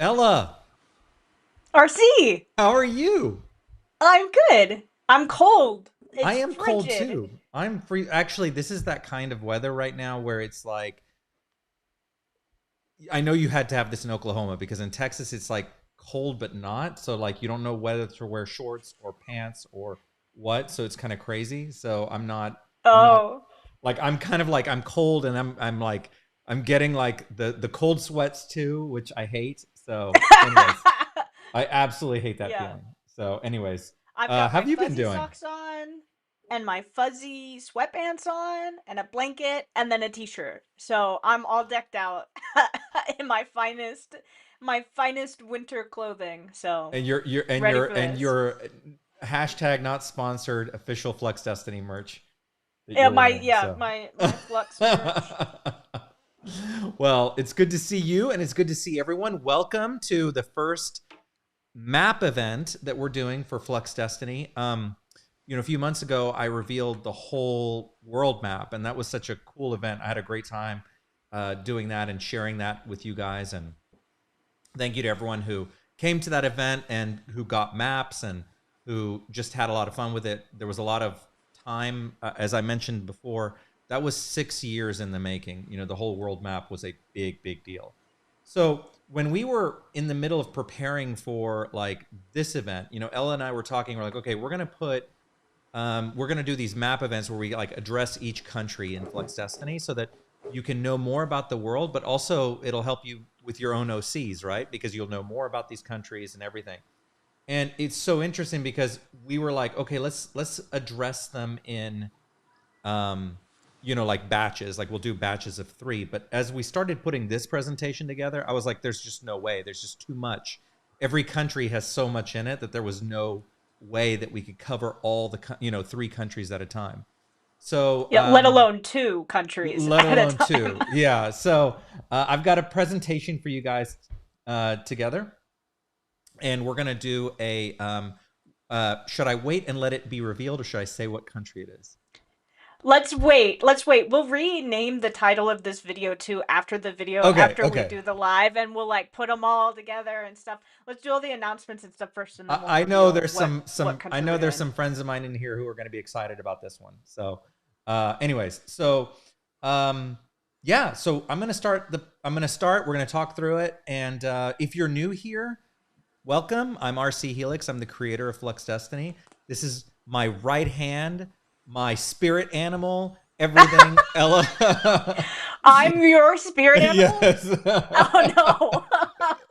Ella, RC, how are you? I'm good. I'm cold. I It's am cold frigid. too. I'm free. Actually, this is that kind of weather right now where it's like, I know you had to have this in Oklahoma because in Texas it's like cold but not. So like you don't know whether to wear shorts or pants or what. So it's kind of crazy. So I'm not Oh, like I'm kind of like I'm cold and I'm like I'm getting like the cold sweats too, which I hate. So anyways, I absolutely hate that yeah. feeling. So anyways, I've got how my have you been fuzzy doing? socks on and my fuzzy sweatpants on and a blanket and then a t-shirt. So I'm all decked out in my finest winter clothing. So And you're and ready you're for and this. your hashtag not sponsored official Flux Destiny merch that Yeah, you're my wearing. yeah, So, my Flux merch. well, it's good to see you, and it's good to see everyone. Welcome to the first map event that we're doing for Flux Destiny. A few months ago, I revealed the whole world map, and that was such a cool event. I had a great time doing that and sharing that with you guys, and thank you to everyone who came to that event and who got maps and who just had a lot of fun with it. There was a lot of time, as I mentioned before, that was 6 years in the making. The whole world map was a big, big deal. So when we were in the middle of preparing for like this event, Ella and I were talking. We're like, okay, we're gonna do these map events where we like address each country in Flux Destiny so that you can know more about the world, but also it'll help you with your own OCs, right? Because you'll know more about these countries and everything. And it's so interesting because we were like, okay, let's address them in like batches. Like we'll do batches of 3. But as we started putting this presentation together, I was like, there's just no way. There's just too much. Every country has so much in it that there was no way that we could cover all the 3 countries at a time. So Yeah, let alone two countries let at a alone time. 2. Yeah. So I've got a presentation for you guys together, and we're gonna do a. Should I wait and let it be revealed, or should I say what country it is? Let's wait. Let's wait. We'll rename the title of this video too after the video, Okay. after we Okay. do the live, and we'll like put them all together and stuff. Let's do all the announcements and stuff first, and then we'll I know reveal there's what some I country know we're there's doing. some friends of mine in here who are going to be excited about this one. So, anyways, so yeah, so I'm going to start. We're going to talk through it, and if you're new here, welcome. I'm RC Helix. I'm the creator of Flux Destiny. This is my right hand, my spirit animal, everything. Ella. I'm your spirit animal. Yes. Oh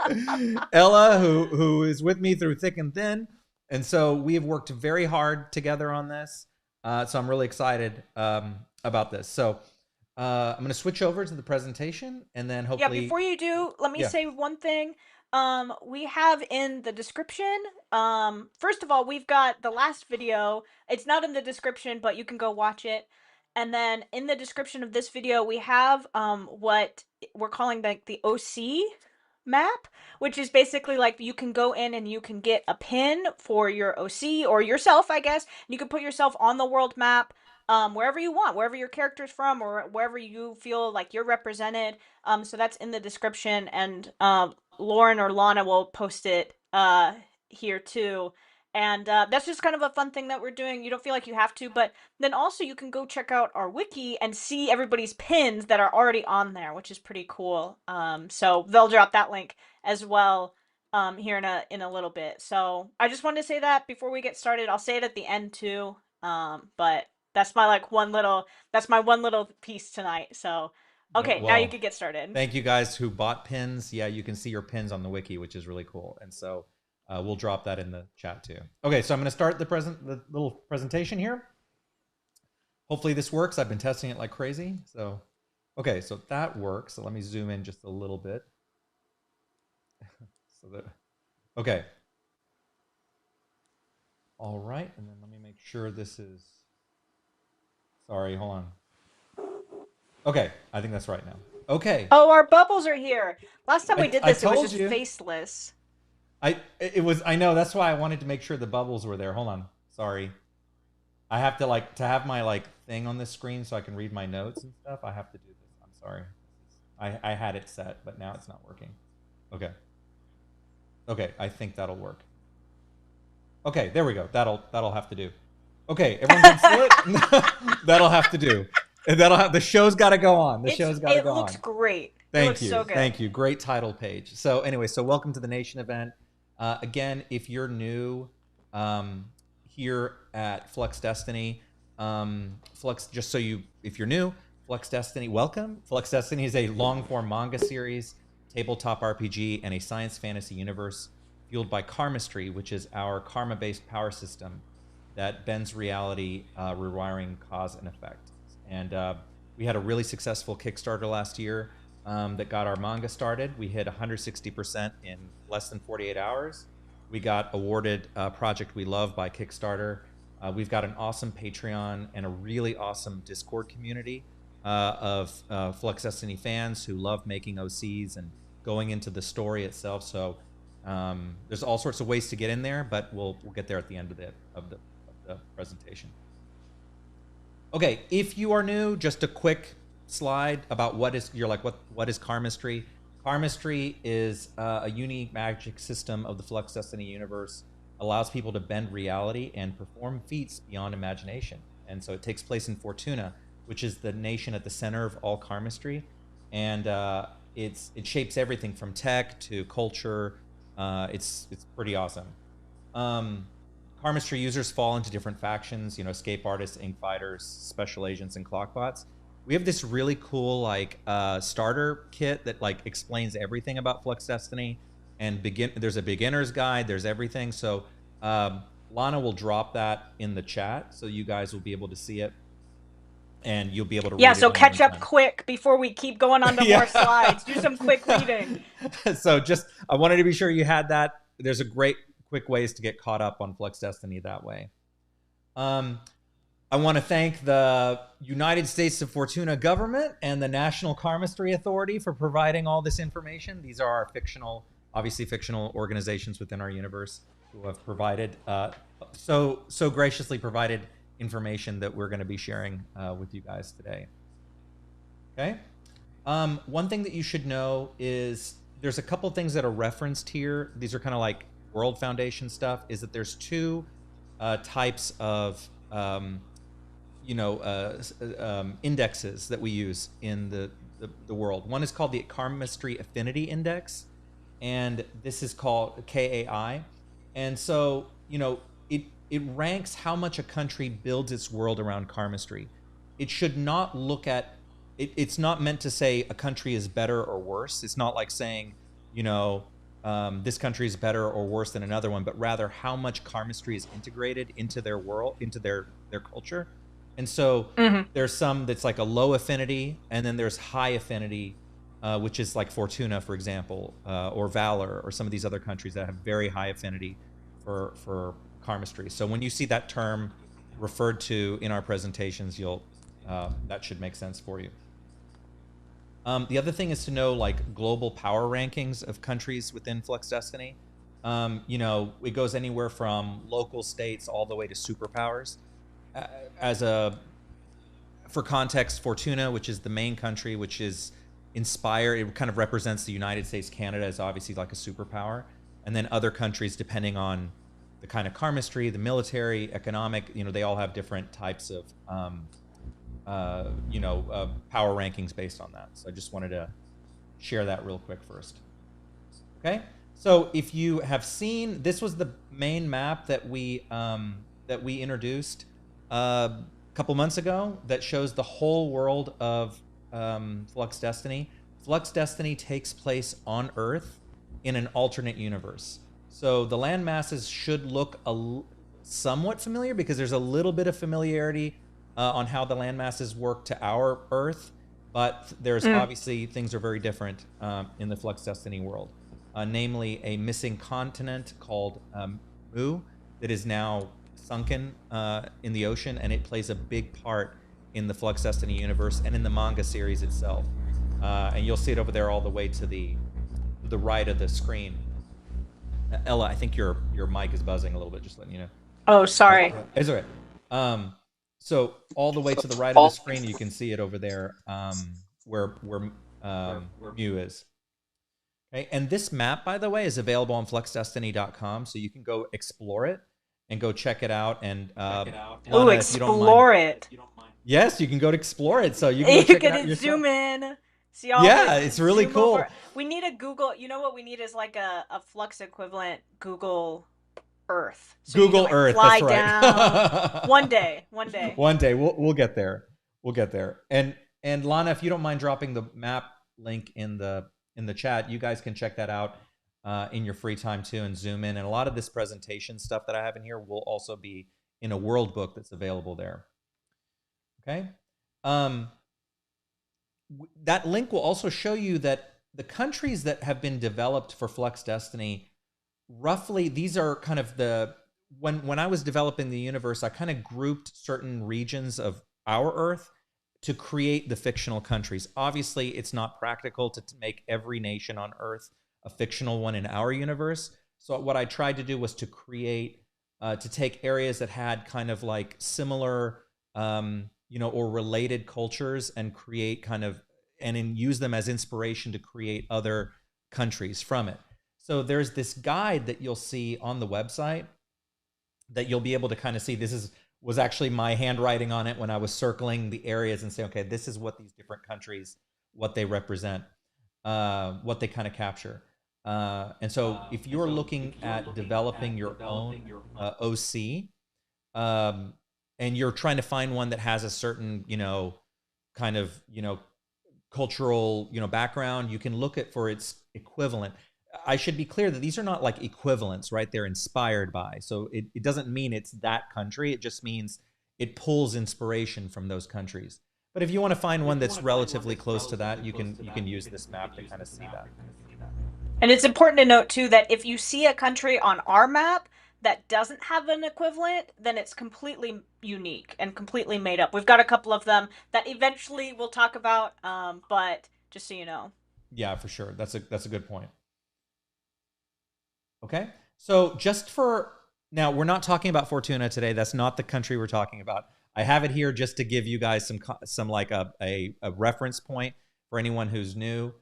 no. Ella, who is with me through thick and thin, and so we have worked very hard together on this. So I'm really excited about this. So I'm going to switch over to the presentation, and then Yeah, hopefully, before you do, let me yeah. say one thing. We have in the description, first of all, we've got the last video. It's not in the description, but you can go watch it. And then in the description of this video, we have what we're calling like the OC map, which is basically like you can go in and you can get a pin for your OC or yourself, I guess. And you can put yourself on the world map wherever you want, wherever your character's from, or wherever you feel like you're represented. So that's in the description, and Lauren or Lana will post it here too. And that's just kind of a fun thing that we're doing. You don't feel like you have to, but then also you can go check out our wiki and see everybody's pins that are already on there, which is pretty cool. So they'll drop that link as well here in a little bit. So I just wanted to say that before we get started. I'll say it at the end too. But that's my like one little that's my one little piece tonight. So okay, now you Well, can get started. thank you guys who bought pins. Yeah, you can see your pins on the wiki, which is really cool. And so we'll drop that in the chat too. Okay, so I'm going to start the little presentation here. Hopefully this works. I've been testing it like crazy. So, okay, so that works. So let me zoom in just a little bit. So that, okay. All right, and then let me make sure this is, sorry, hold on. Okay, I think that's right now. Okay. Oh, our bubbles are here. Last time we did I this, it was told just you. faceless. I know, that's why I wanted to make sure the bubbles were there. Hold on. Sorry. I have to like to have my like thing on this screen so I can read my notes and stuff. I have to do this. I'm sorry. I had it set, but now it's not working. Okay. Okay, I think that'll work. Okay, there we go. That'll have to do. Okay, everyone can see it. That'll have to do. The show's got to go on. The show's got to It go looks on. great. It Thank looks you. so good. Thank you. Great title page. So anyway, so welcome to the Nation event. Again, if you're new here at Flux Destiny, if you're new, Flux Destiny, welcome. Flux Destiny is a long-form manga series, tabletop RPG, and a science fantasy universe fueled by karmastry, which is our karma-based power system that bends reality, rewiring cause and effect. And we had a really successful Kickstarter last year that got our manga started. We hit 160% in less than 48 hours. We got awarded a project we love by Kickstarter. We've got an awesome Patreon and a really awesome Discord community of Flux Destiny fans who love making OCs and going into the story itself. So there's all sorts of ways to get in there, but we'll get there at the end of the presentation. Okay, if you are new, just a quick slide about what is karmastry. Karmastry is a unique magic system of the Flux Destiny universe, allows people to bend reality and perform feats beyond imagination. And so it takes place in Fortuna, which is the nation at the center of all karmastry, and it shapes everything from tech to culture. It's pretty awesome. Karmastry users fall into different factions, escape artists, ink fighters, special agents, and clockbots. We have this really cool starter kit that explains everything about Flux Destiny, and there's a beginner's guide, there's everything. So Lana will drop that in the chat so you guys will be able to see it, and you'll be able to read it. Yeah, so catch up quick before we keep going on to more slides. Do some quick reading. So I wanted to be sure you had that. There's a great quick ways to get caught up on Flux Destiny that way. I want to thank the United States of Fortuna government and the National Karmastry Authority for providing all this information. These are our obviously fictional organizations within our universe who have provided, so graciously provided information that we're going to be sharing with you guys today. Okay. One thing that you should know is there's a couple things that are referenced here. These are kind of like World Foundation stuff. Is that there's two types of indexes that we use in the world. One is called the Karmastry Affinity Index, and this is called KAI. And so it ranks how much a country builds its world around karmastry. It should not look at it. It's not meant to say a country is better or worse. It's not like saying this country is better or worse than another one, but rather how much karmastry is integrated into their world, into their culture. And so there's some that's like a low affinity, and then there's high affinity, which is like Fortuna, for example, or Valor, or some of these other countries that have very high affinity for karmastry. So when you see that term referred to in our presentations, that should make sense for you. The other thing is to know global power rankings of countries within Flux Destiny. It goes anywhere from local states all the way to superpowers. For context, Fortuna, which is the main country, which is inspired, it kind of represents the United States. Canada is obviously like a superpower, and then other countries, depending on the kind of karmastry, the military, economic, they all have different types of power rankings based on that. So I just wanted to share that real quick first. Okay, so if you have seen, this was the main map that we introduced a couple months ago that shows the whole world of Flux Destiny. Flux Destiny takes place on Earth in an alternate universe. So the land masses should look somewhat familiar because there's a little bit of familiarity on how the land masses work to our Earth, but there's obviously things are very different in the Flux Destiny world. Namely, a missing continent called Mu that is now sunken in the ocean, and it plays a big part in the Flux Destiny universe and in the manga series itself. And you'll see it over there all the way to the right of the screen. Ella, I think your mic is buzzing a little bit, just letting you know. Oh, sorry. It's all right. So all the way to the right of the screen, you can see it over there where Mu is. Okay, and this map, by the way, is available on fluxdestiny.com, so you can go explore it and go check it out. And Ooh, Lana, if you don't mind, explore it. yes, you can go to explore it, so you can go You check it get out to yourself. zoom in, see all the Yeah, it's really zoom over. cool. We need a Google. You know what we need is like a Flux equivalent Google Earth, so you can Google like Earth, fly that's right. down. One day, one day. One day we'll get there. We'll get there. And Lana, if you don't mind dropping the map link in the chat, you guys can check that out in your free time too and zoom in. And a lot of this presentation stuff that I have in here will also be in a world book that's available there. Okay. That link will also show you that the countries that have been developed for Flux Destiny, roughly, these are kind of the, when I was developing the universe, I kind of grouped certain regions of our Earth to create the fictional countries. Obviously, it's not practical to make every nation on Earth a fictional one in our universe. So what I tried to do was to create, to take areas that had kind of like similar, or related cultures and create kind of, and use them as inspiration to create other countries from it. So there's this guide that you'll see on the website that you'll be able to kind of see. This was actually my handwriting on it when I was circling the areas and saying, okay, this is what these different countries, what they represent, what they kind of capture. And so if you're looking at developing your own OC, and you're trying to find one that has a certain, kind of, cultural, background, you can look at for its equivalent. I should be clear that these are not like equivalents, right? They're inspired by. So it doesn't mean it's that country. It just means it pulls inspiration from those countries. But if you want to find one that's relatively close to that, you can use this map to kind of see that. And it's important to note too that if you see a country on our map that doesn't have an equivalent, then it's completely unique and completely made up. We've got a couple of them that eventually we'll talk about, but just so you know. Yeah, for sure. That's a good point. Okay, so just for now, we're not talking about Fortuna today. That's not the country we're talking about. I have it here just to give you guys some like a reference point for anyone who's new.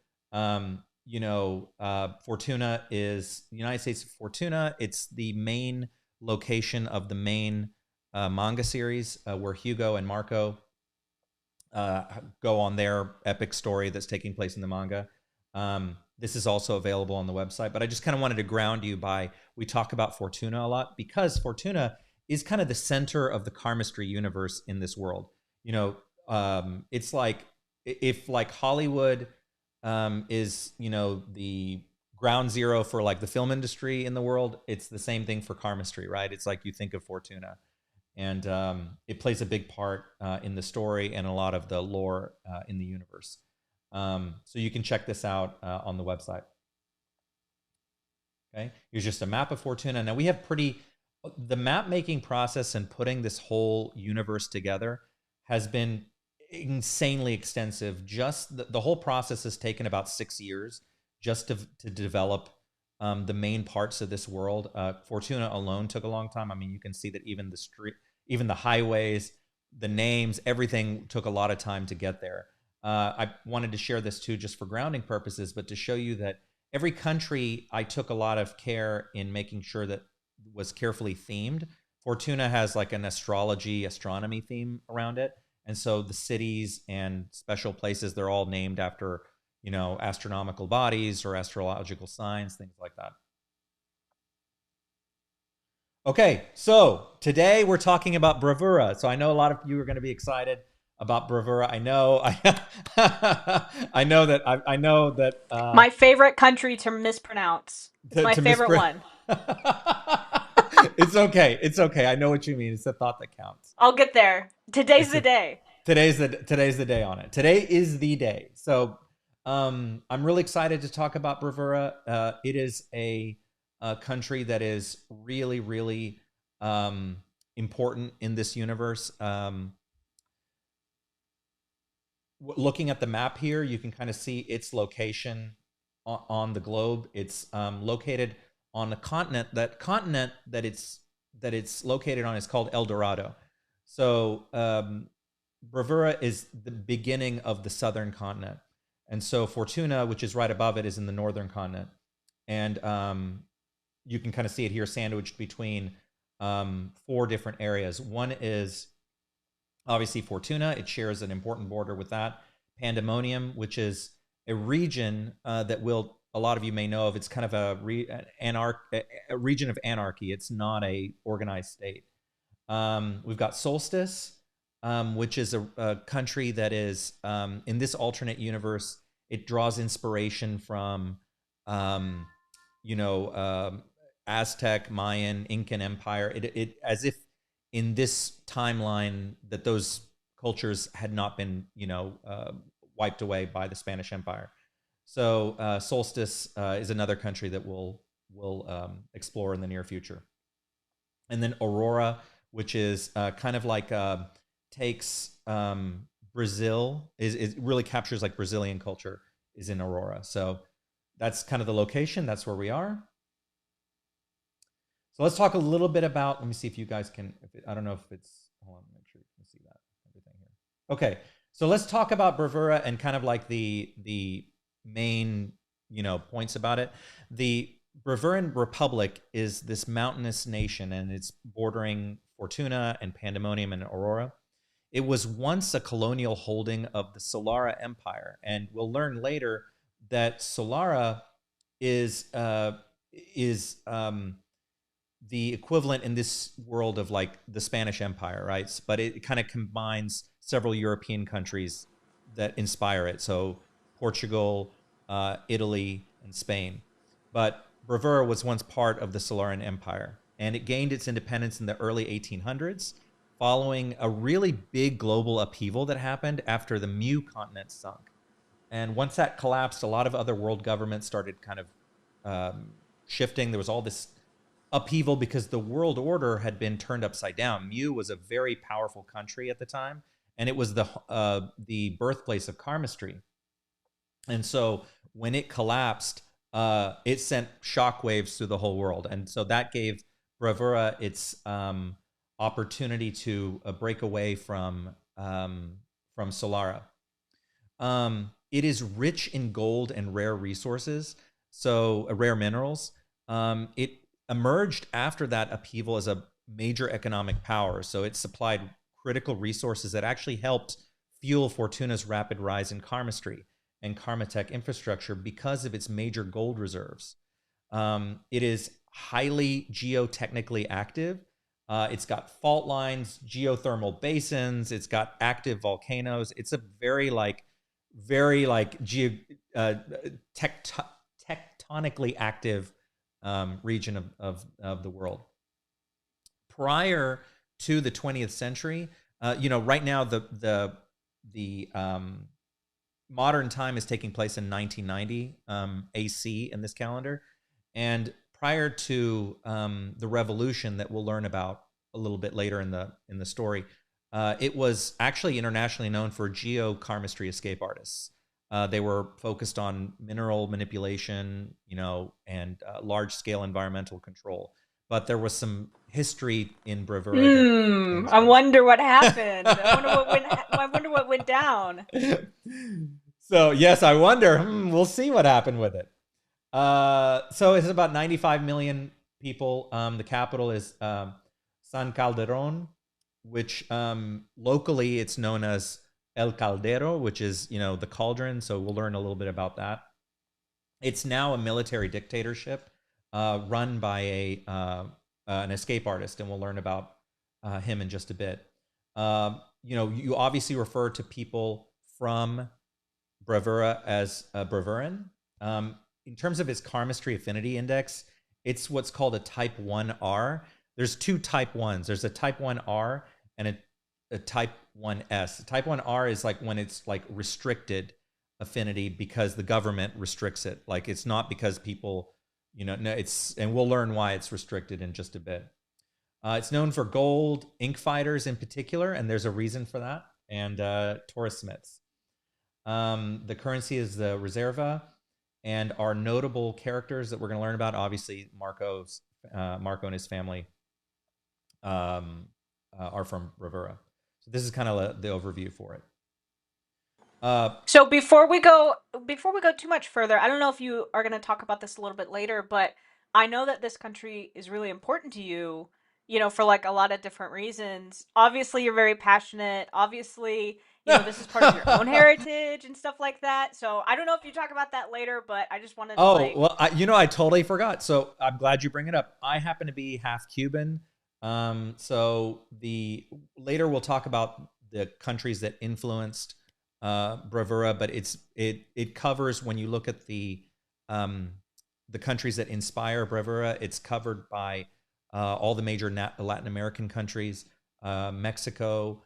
Fortuna is the United States of Fortuna. It's the main location of the main manga series where Hugo and Marco go on their epic story that's taking place in the manga. This is also available on the website, but I just kind of wanted to ground you by, we talk about Fortuna a lot because Fortuna is kind of the center of the karmastry universe in this world. It's like if like Hollywood is, the ground zero for like the film industry in the world, it's the same thing for karmastry, right? It's like you think of Fortuna. And it plays a big part in the story and a lot of the lore in the universe. So you can check this out on the website. Okay, here's just a map of Fortuna. Now we have the map making process and putting this whole universe together has been insanely extensive. Just the whole process has taken about 6 years just to develop the main parts of this world. Fortuna alone took a long time. I mean, you can see that even the highways, the names, everything took a lot of time to get there. I wanted to share this too, just for grounding purposes, but to show you that every country I took a lot of care in making sure that was carefully themed. Fortuna has like an astronomy theme around it. And so the cities and special places, they're all named after, astronomical bodies or astrological signs, things like that. Okay, so today we're talking about BRAVURA. So I know a lot of you are going to be excited about BRAVURA. I know that my favorite country to mispronounce. It's my favorite one. It's okay. It's okay. I know what you mean. It's the thought that counts. I'll get there. Today's the day. Today's the day on it. Today is the day. So I'm really excited to talk about BRAVURA. It is a country that is really, really important in this universe. Looking at the map here, you can kind of see its location on the globe. It's located on the continent. That continent that it's located on is called El Dorado. So BRAVURA is the beginning of the southern continent. And so Fortuna, which is right above it, is in the northern continent. And you can kind of see it here sandwiched between 4 different areas. One is obviously Fortuna. It shares an important border with that. Pandemonium, which is a region that a lot of you may know of. It's kind of a region of anarchy. It's not a organized state. We've got Solstice, which is a country that is, in this alternate universe, it draws inspiration from, you know, Aztec, Mayan, Incan Empire. It as if in this timeline that those cultures had not been, you know, wiped away by the Spanish Empire. So Solstice is another country that we'll explore in the near future. And then Aurora, which is kind of like takes Brazil, it really captures like Brazilian culture, is in Aurora. So that's kind of the location. That's where we are. So let's talk a little bit about, let me see if you guys can, I don't know if it's, hold on, make sure you can see that, everything here. Okay, so let's talk about Bravura and kind of like the main, you know, points about it. The Bravuran Republic is this mountainous nation, and it's bordering Fortuna and Pandemonium and Aurora. It was once a colonial holding of the Solara Empire, and we'll learn later that Solara is the equivalent in this world of like the Spanish Empire, right? But it kind of combines several European countries that inspire it. So Portugal, Italy, and Spain. But Bravura was once part of the Solaran Empire, and it gained its independence in the early 1800s following a really big global upheaval that happened after the Mu continent sunk. And once that collapsed, a lot of other world governments started kind of shifting. There was all this upheaval because the world order had been turned upside down. Mu was a very powerful country at the time, and it was the birthplace of karmastry. And so when it collapsed, it sent shockwaves through the whole world, and so that gave Bravura its opportunity to break away from Solara. It is rich in gold and rare resources, so rare minerals. It emerged after that upheaval as a major economic power. So it supplied critical resources that actually helped fuel Fortuna's rapid rise in karmastry and karmatech infrastructure because of its major gold reserves. It is highly geotechnically active. It's got fault lines, geothermal basins. It's got active volcanoes. It's a very tectonically active region of the world. Prior to the 20th century, you know, right now the modern time is taking place in 1990 AC in this calendar, and prior to the revolution that we'll learn about a little bit later in the story, it was actually internationally known for geokarmastry escape artists. They were focused on mineral manipulation, you know, and large-scale environmental control. But there was some history in Bravura. I wonder what happened. I wonder what went down. So yes, I wonder. We'll see what happened with it. So it's about 95 million people. The capital is San Calderon, which locally it's known as El Caldero, which is, you know, the cauldron. So we'll learn a little bit about that. It's now a military dictatorship run by an escape artist, and we'll learn about him in just a bit. You know, you obviously refer to people from Bravura as Bravuran. In terms of its karmastry affinity index, it's what's called a type 1R. There's 2 type 1s. There's a type 1R and a type 1S. Type 1R is like when it's like restricted affinity because the government restricts it. Like it's not because people, you know, no, and we'll learn why it's restricted in just a bit. It's known for gold, ink fighters in particular, and there's a reason for that, and Taurus smiths. The currency is the reserva, and our notable characters that we're going to learn about, obviously Marco and his family are from Bravura. So this is kind of the overview for it. So before we go too much further, I don't know if you are going to talk about this a little bit later, but I know that this country is really important to you, you know, for like a lot of different reasons. Obviously, you're very passionate. Obviously, you know, this is part of your own heritage and stuff like that. So I don't know if you talk about that later, but I just wanted to Oh, like well, I totally forgot. So I'm glad you bring it up. I happen to be half Cuban. So the later we'll talk about the countries that influenced bravura, but it covers when you look at um, the countries that inspire bravura. It's covered by all the major Latin American countries, Mexico,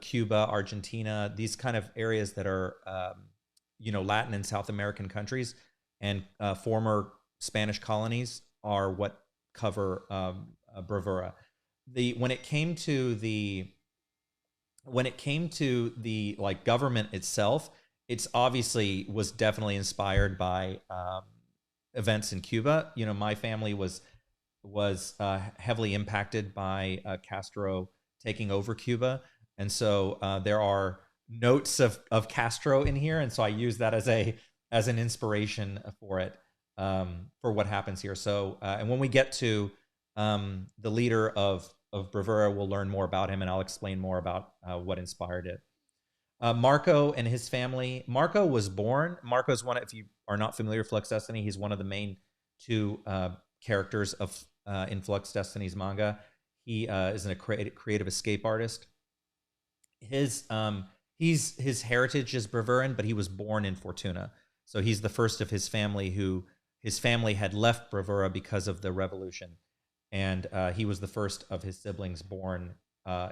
Cuba, Argentina, these kind of areas that are Latin and South American countries and former Spanish colonies are what cover bravura. The when it came to the like government itself, it's obviously was definitely inspired by events in Cuba. You know, my family was heavily impacted by Castro taking over Cuba, and so there are notes of Castro in here, and so I use that as an inspiration for it, for what happens here. So, and when we get to the leader of bravura, we'll learn more about him, and I'll explain more about what inspired it. Marco and his family. Marco was born. Marco's one. If you are not familiar with Flux Destiny, he's one of the main two characters of in Flux Destiny's manga. He is a creative escape artist. His heritage is Bravuran, but he was born in Fortuna, so he's the first of his family who his family had left Bravura because of the revolution, and he was the first of his siblings born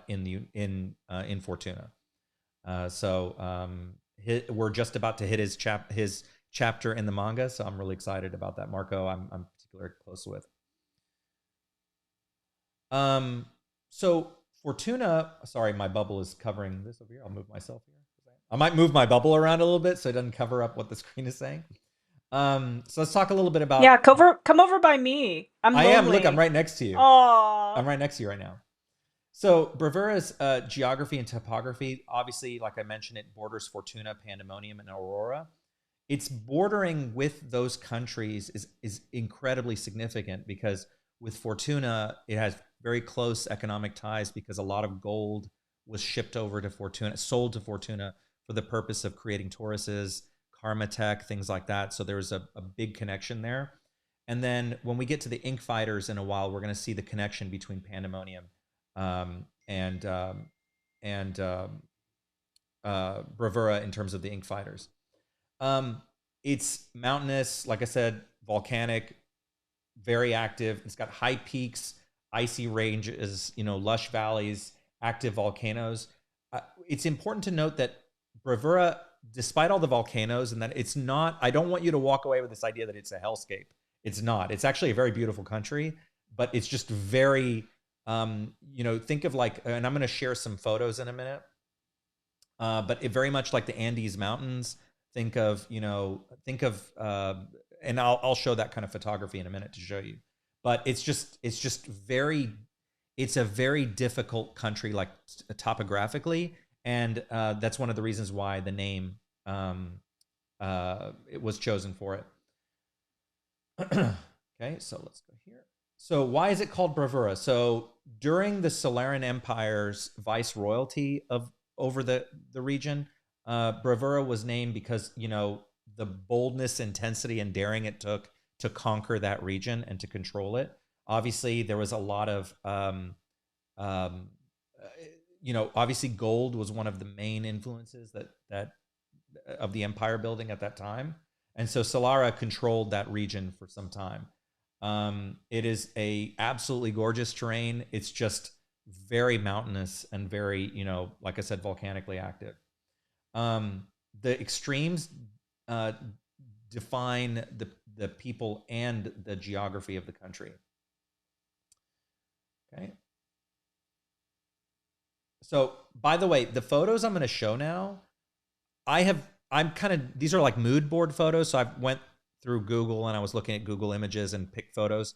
in Fortuna. We're just about to hit his chapter in the manga, so I'm really excited about that. Marco, I'm particularly close with. So Fortuna, sorry, my bubble is covering this over here. I'll move myself here. I might move my bubble around a little bit so it doesn't cover up what the screen is saying. So let's talk a little bit about. yeah, come over by me. I'm I am. Look, I'm lonely. right next to you. Aww. I'm right next to you right now. So Bravura's geography and topography, obviously, like I mentioned, it borders Fortuna, Pandemonium, and Aurora. It's bordering with those countries is incredibly significant because with Fortuna, it has very close economic ties because a lot of gold was shipped over to Fortuna, sold to Fortuna for the purpose of creating Tauruses, Karma Tech, things like that. So there's a big connection there. And then when we get to the Ink Fighters in a while, we're going to see the connection between Pandemonium and Bravura in terms of the Ink Fighters. It's mountainous, like I said, volcanic, very active. It's got high peaks, icy ranges, lush valleys, active volcanoes. It's important to note that Bravura, despite all the volcanoes, and that it's not, I don't want you to walk away with this idea that it's a hellscape. It's not. It's actually a very beautiful country, but it's just very, think of like, and I'm going to share some photos in a minute, but it very much like the Andes Mountains. Think of, and I'll show that kind of photography in a minute to show you. But it's a very difficult country, like topographically, and that's one of the reasons why the name it was chosen for it. Okay, so let's go here. So why is it called Bravura? So during the Solaren Empire's viceroyalty over the region, Bravura was named because the boldness, intensity, and daring it took to conquer that region and to control it. Obviously, there was a lot of obviously gold was one of the main influences that of the empire building at that time, and so Solara controlled that region for some time. It is a absolutely gorgeous terrain. It's just very mountainous and very, like I said, volcanically active. The extremes define the people and the geography of the country. Okay. So, by the way, the photos I'm going to show now, these are like mood board photos. So I went through Google and I was looking at Google Images and picked photos.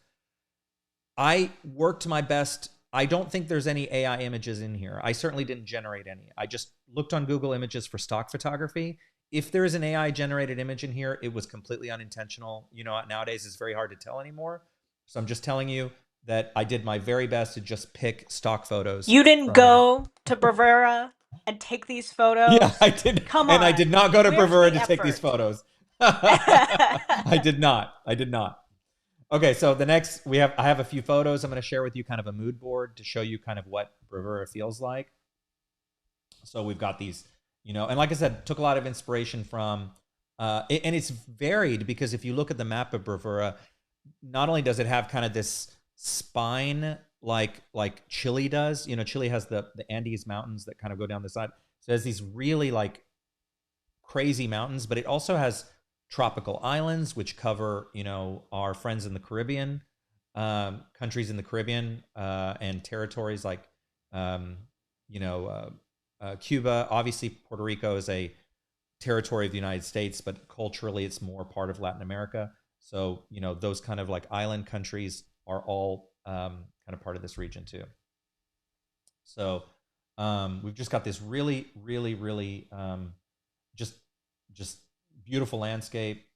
I worked my best. I don't think there's any AI images in here. I certainly didn't generate any. I just looked on Google Images for stock photography. If there is an AI generated image in here, it was completely unintentional. You know, nowadays it's very hard to tell anymore. So I'm just telling you that I did my very best to just pick stock photos. You didn't from here. go to Bravura and take these photos. Yeah, I did. Come and on. I did not go to Where's Bravura the to take these effort? photos. I did not. I did not. Okay, so the next I have a few photos. I'm going to share with you kind of a mood board to show you kind of what Bravura feels like. So we've got these, you know, and like I said, took a lot of inspiration from, and it's varied because if you look at the map of Bravura, not only does it have kind of this spine like Chile does, you know, Chile has the Andes mountains that kind of go down the side. So it has these really like crazy mountains, but it also has tropical islands which cover, you know, our friends in the Caribbean, countries in the Caribbean, and territories like, you know, Cuba. Obviously, Puerto Rico is a territory of the United States, but culturally it's more part of Latin America. So, you know, those kind of like island countries are all kind of part of this region too. So we've just got this really, really, really just beautiful landscape.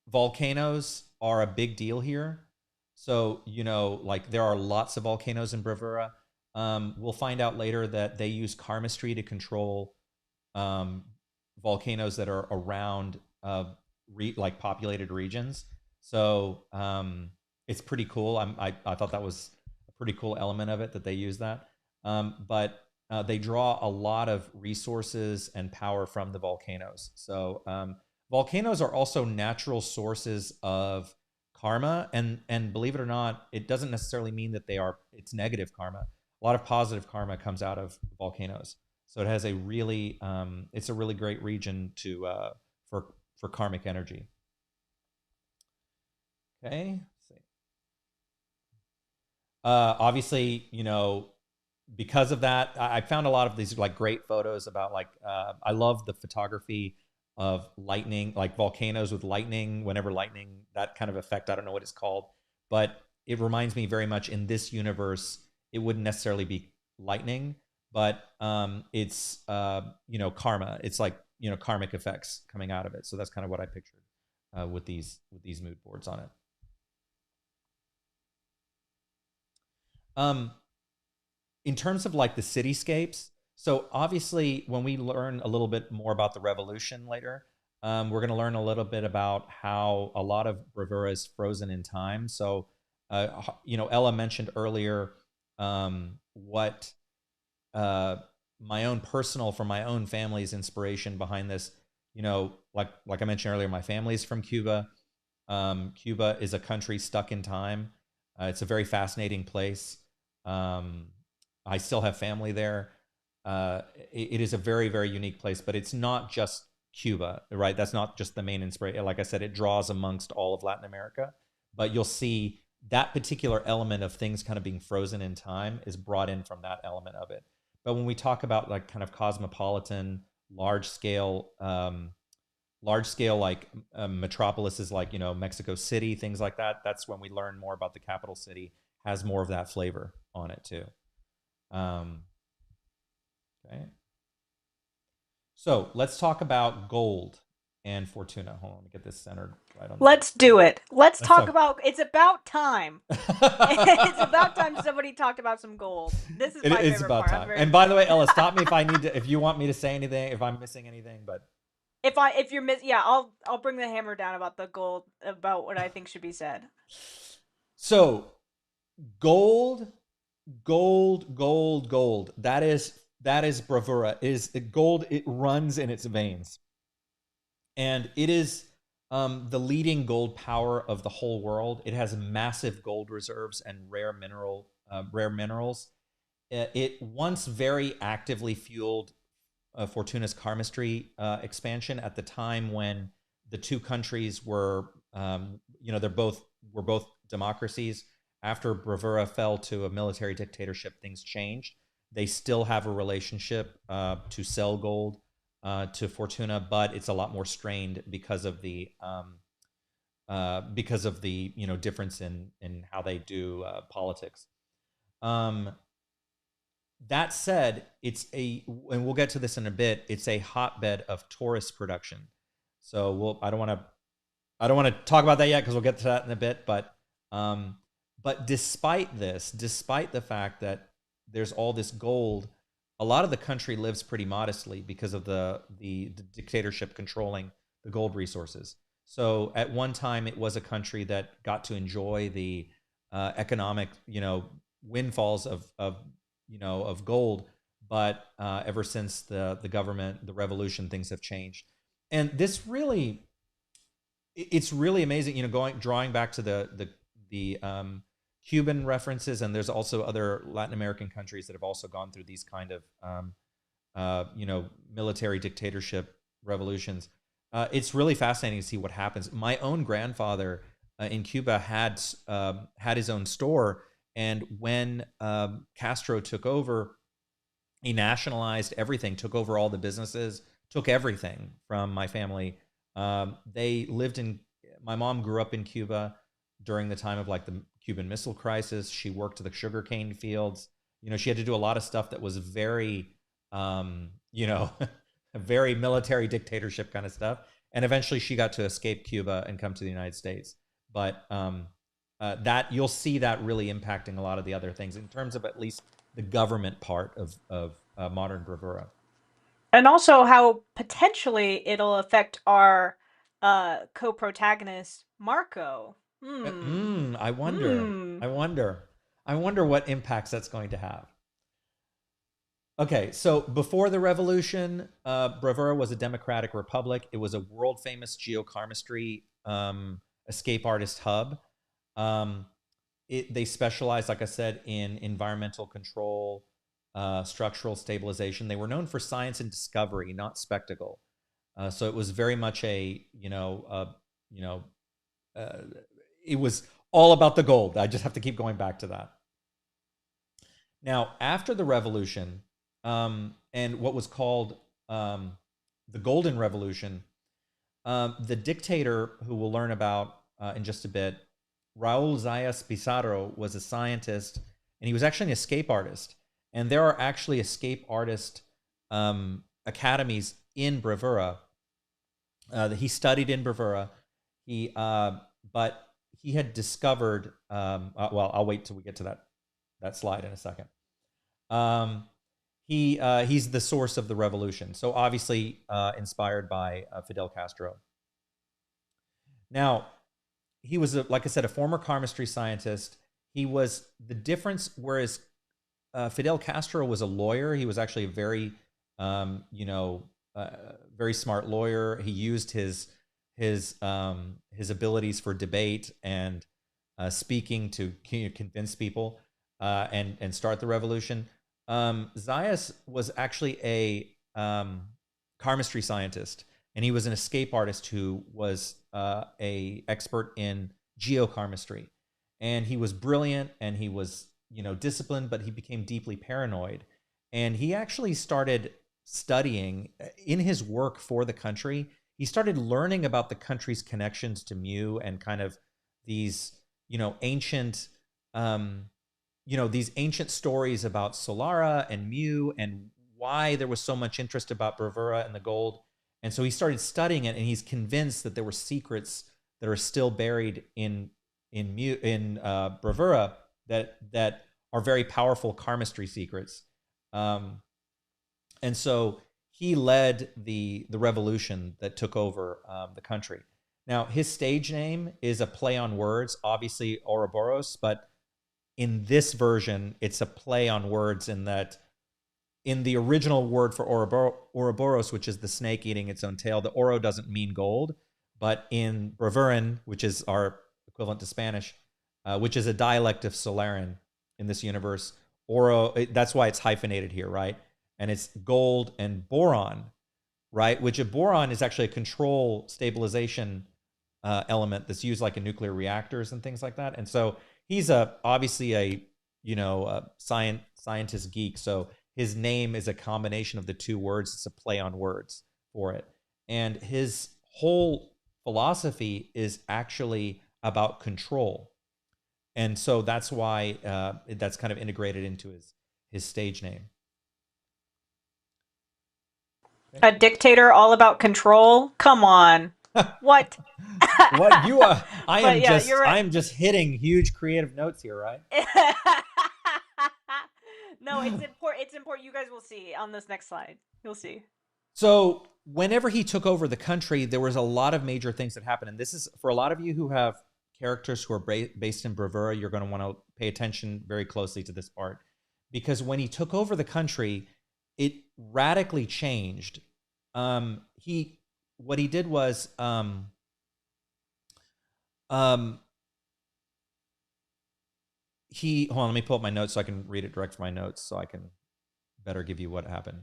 Volcanoes are a big deal here. So, you know, like there are lots of volcanoes in Bravura. We'll find out later that they use karmastry to control volcanoes that are around like populated regions. So it's pretty cool. I thought that was a pretty cool element of it that they use that. But they draw a lot of resources and power from the volcanoes. So volcanoes are also natural sources of karma, and believe it or not, it doesn't necessarily mean that it's negative karma. A lot of positive karma comes out of volcanoes. So it has a really, it's a really great region to for karmic energy. Okay. Let's see. Obviously, you know, because of that, I found a lot of these like great photos about like I love the photography of lightning, like volcanoes with lightning. Whenever lightning, that kind of effect, I don't know what it's called, but it reminds me very much in this universe. It wouldn't necessarily be lightning, but it's you know, karma. It's like, you know, karmic effects coming out of it. So that's kind of what I pictured with these mood boards on it. In terms of like the cityscapes, so obviously when we learn a little bit more about the revolution later, we're going to learn a little bit about how a lot of Bravura is frozen in time. So, you know, Ella mentioned earlier what my own personal, from my own family's inspiration behind this. You know, like I mentioned earlier, my family's from Cuba. Cuba is a country stuck in time. It's a very fascinating place. I still have family there. It is a very, very unique place, but it's not just Cuba, right? That's not just the main inspiration. Like I said, it draws amongst all of Latin America, but you'll see that particular element of things kind of being frozen in time is brought in from that element of it. But when we talk about like kind of cosmopolitan, large scale like metropolises like, you know, Mexico City, things like that, that's when we learn more about the capital city, has more of that flavor on it too. Okay. So let's talk about gold and Fortuna. Hold on, let me get this centered right on. Let's do it. Let's talk about. It's about time. It's about time somebody talked about some gold. This is my favorite It's about part. time. And by the way, Ella, stop me if I need to. If you want me to say anything, if I'm missing anything, but if you're missing, yeah, I'll bring the hammer down about the gold, about what I think should be said. So, gold. That is bravura. Is gold? It runs in its veins, and it is the leading gold power of the whole world. It has massive gold reserves and rare minerals. It once very actively fueled Fortuna's karmastry expansion at the time when the two countries were, you know, were both democracies. After Bravura fell to a military dictatorship, things changed. They still have a relationship to sell gold to Fortuna, but it's a lot more strained because of the you know, difference in how they do politics. That said, and we'll get to this in a bit, it's a hotbed of tourist production. So I don't want to talk about that yet because we'll get to that in a bit. But despite this, despite the fact that there's all this gold, a lot of the country lives pretty modestly because of the dictatorship controlling the gold resources. So at one time, it was a country that got to enjoy the economic, windfalls of gold. But ever since the government, the revolution, things have changed, and it's really amazing. Drawing back to the Cuban references, and there's also other Latin American countries that have also gone through these kind of military dictatorship revolutions. It's really fascinating to see what happens. My own grandfather in Cuba had his own store, and when Castro took over, he nationalized everything, took over all the businesses, took everything from my family. They lived in. My mom grew up in Cuba during the time of like the Cuban Missile Crisis. She worked the sugarcane fields. She had to do a lot of stuff that was very, very military dictatorship kind of stuff. And eventually, she got to escape Cuba and come to the United States. But that you'll see that really impacting a lot of the other things in terms of at least the government part of modern bravura. And also how potentially it'll affect our co-protagonist Marco. I wonder. Hmm. I wonder. I wonder what impacts that's going to have. Okay, so before the revolution, Bravura was a democratic republic. It was a world famous geokarmastry escape artist hub. Um, they specialized, like I said, in environmental control, structural stabilization. They were known for science and discovery, not spectacle. So it was very much it was all about the gold. I just have to keep going back to that. Now, after the revolution, and what was called the Golden Revolution, the dictator, who we'll learn about in just a bit, Raul Zayas Pizarro, was a scientist, and he was actually an escape artist. And there are actually escape artist academies in Bravura. He studied in Bravura. But he had discovered. Well, I'll wait till we get to that slide in a second. He's the source of the revolution, so obviously inspired by Fidel Castro. Now, he was, like I said, a former karmastry scientist. He was the difference. Whereas Fidel Castro was a lawyer, he was actually a very, very smart lawyer. He used his abilities for debate and speaking to convince people and start the revolution. Zayas was actually a karmastry scientist, and he was an escape artist who was a expert in geokarmastry. And he was brilliant, and he was disciplined, but he became deeply paranoid. And he actually started studying in his work for the country. He started learning about the country's connections to Mu and kind of these ancient these ancient stories about Solara and Mu and why there was so much interest about Bravura and the gold. And so he started studying it, and he's convinced that there were secrets that are still buried in Bravura that are very powerful karmastry secrets. And so he led the revolution that took over the country. Now, his stage name is a play on words, obviously Ouroboros, but in this version, it's a play on words in that in the original word for Ouroboros, which is the snake eating its own tail, the oro doesn't mean gold. But in Bravuran, which is our equivalent to Spanish, which is a dialect of Solaran in this universe, oro, that's why it's hyphenated here, right? And it's gold and boron, right? Which a boron is actually a control stabilization element that's used like in nuclear reactors and things like that. And so he's obviously a scientist geek. So his name is a combination of the two words. It's a play on words for it. And his whole philosophy is actually about control. And so that's why that's kind of integrated into his stage name. A dictator all about control? Come on. What? What you are? But yeah, you're I right. am just hitting huge creative notes here, right? No, it's important. It's important. You guys will see on this next slide. You'll see. So whenever he took over the country, there was a lot of major things that happened, and this is for a lot of you who have characters who are based in Bravura. You're going to want to pay attention very closely to this part, because when he took over the country, it radically changed. What he did was he hold on, let me pull up my notes so I can read it direct from my notes so I can better give you what happened.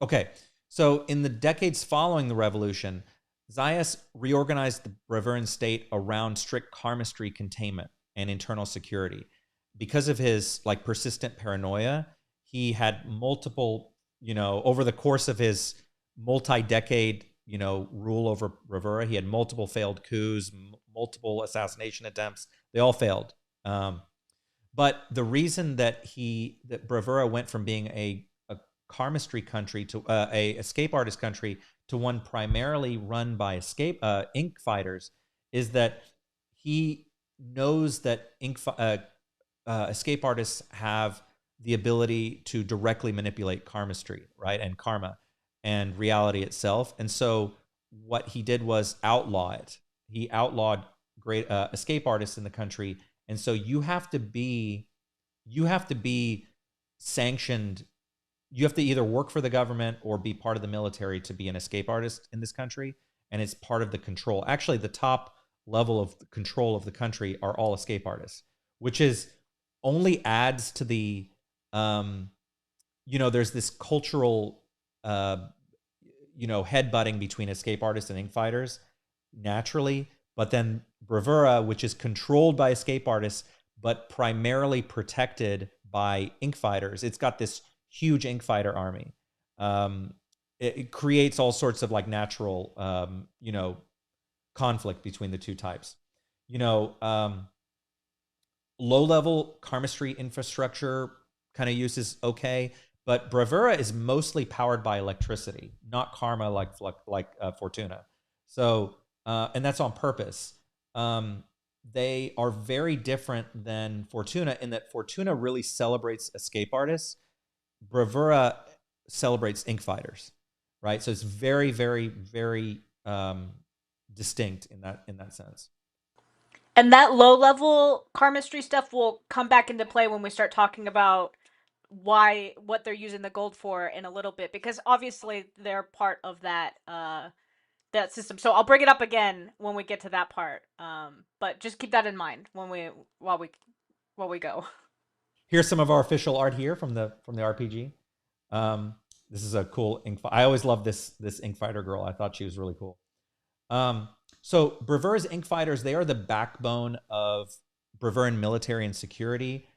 Okay, so in the decades following the revolution, Zayas reorganized the Bravuran state around strict karmastry containment and internal security. Because of his like persistent paranoia, he had multiple, over the course of his multi-decade, rule over Bravura, he had multiple failed coups, multiple assassination attempts. They all failed. But the reason that Bravura went from being a karmastry country to a escape artist country to one primarily run by ink fighters is that he knows that escape artists have the ability to directly manipulate karmastry, right, and karma and reality itself. And so what he did was outlaw it. He outlawed great escape artists in the country. And so you have to be sanctioned. You have to either work for the government or be part of the military to be an escape artist in this country. And it's part of the control. Actually, the top level of control of the country are all escape artists, which is only adds to the, there's this cultural, headbutting between escape artists and ink fighters naturally. But then Bravura, which is controlled by escape artists, but primarily protected by ink fighters, it's got this huge ink fighter army. It creates all sorts of like natural, conflict between the two types. Low-level karmastry infrastructure kind of use is okay, but Bravura is mostly powered by electricity, not karma like Fortuna. So, and that's on purpose. They are very different than Fortuna in that Fortuna really celebrates escape artists. Bravura celebrates ink fighters, right? So it's very, very, very distinct in that sense. And that low-level karmastry stuff will come back into play when we start talking about what they're using the gold for in a little bit, because obviously they're part of that that system. So I'll bring it up again when we get to that part. But just keep that in mind while we go. Here's some of our official art here from the RPG. This is a cool ink. I always loved this ink fighter girl. I thought she was really cool. So Bravura's ink fighters, they are the backbone of Bravuran military and security.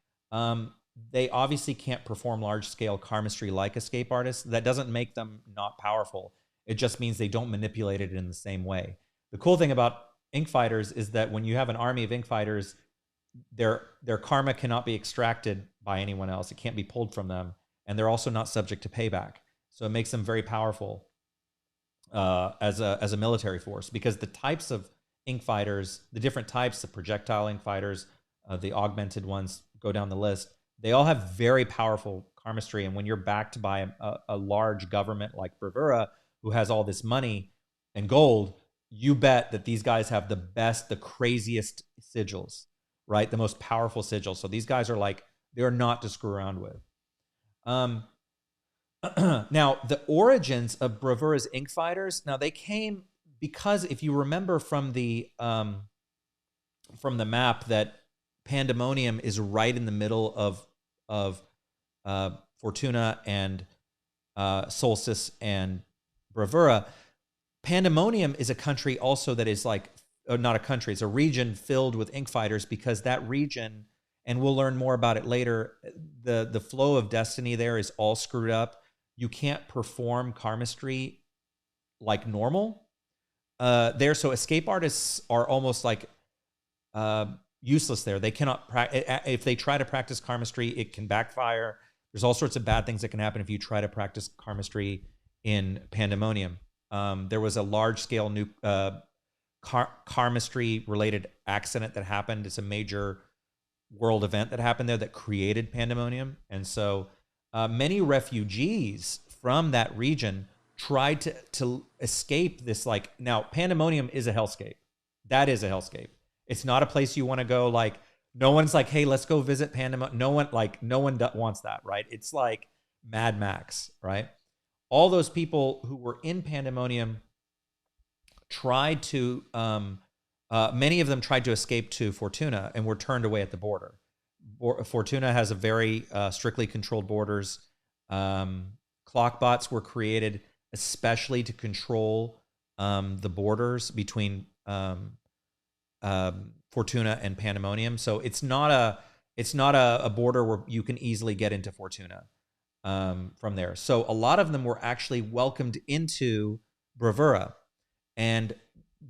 They obviously can't perform large-scale karmastry like escape artists. That doesn't make them not powerful. It just means they don't manipulate it in the same way. The cool thing about ink fighters is that when you have an army of ink fighters, their karma cannot be extracted by anyone else. It can't be pulled from them. And they're also not subject to payback. So it makes them very powerful as a military force, because the types of ink fighters, the different types of projectile ink fighters, the augmented ones, go down the list, they all have very powerful karmastry. And when you're backed by a large government like Bravura, who has all this money and gold, you bet that these guys have the best, the craziest sigils, right? The most powerful sigils. So these guys are like, they're not to screw around with. Now, the origins of Bravura's ink fighters, now they came because if you remember from the map, that Pandemonium is right in the middle of Fortuna and Solstice and Bravura. Pandemonium is a country also that is like, not a country, it's a region filled with ink fighters, because that region, and we'll learn more about it later, the flow of destiny there is all screwed up. You can't perform karmastry like normal there. So escape artists are almost like useless there. They cannot if they try to practice karmastry, it can backfire. There's all sorts of bad things that can happen if you try to practice karmastry in Pandemonium. There was a large scale new karmastry related accident that happened. It's a major world event that happened there that created Pandemonium. And so many refugees from that region tried to escape this. Like, now Pandemonium is a hellscape. That is a hellscape. It's not a place you want to go. Like, no one's like, hey, let's go visit Pandemonium. No one wants that, right? It's like Mad Max, right? All those people who were in Pandemonium tried to many of them tried to escape to Fortuna and were turned away at the border. Fortuna has a very strictly controlled borders. Clockbots were created especially to control the borders between Fortuna and Pandemonium. So it's not a border where you can easily get into Fortuna from there. So a lot of them were actually welcomed into BRAVURA, and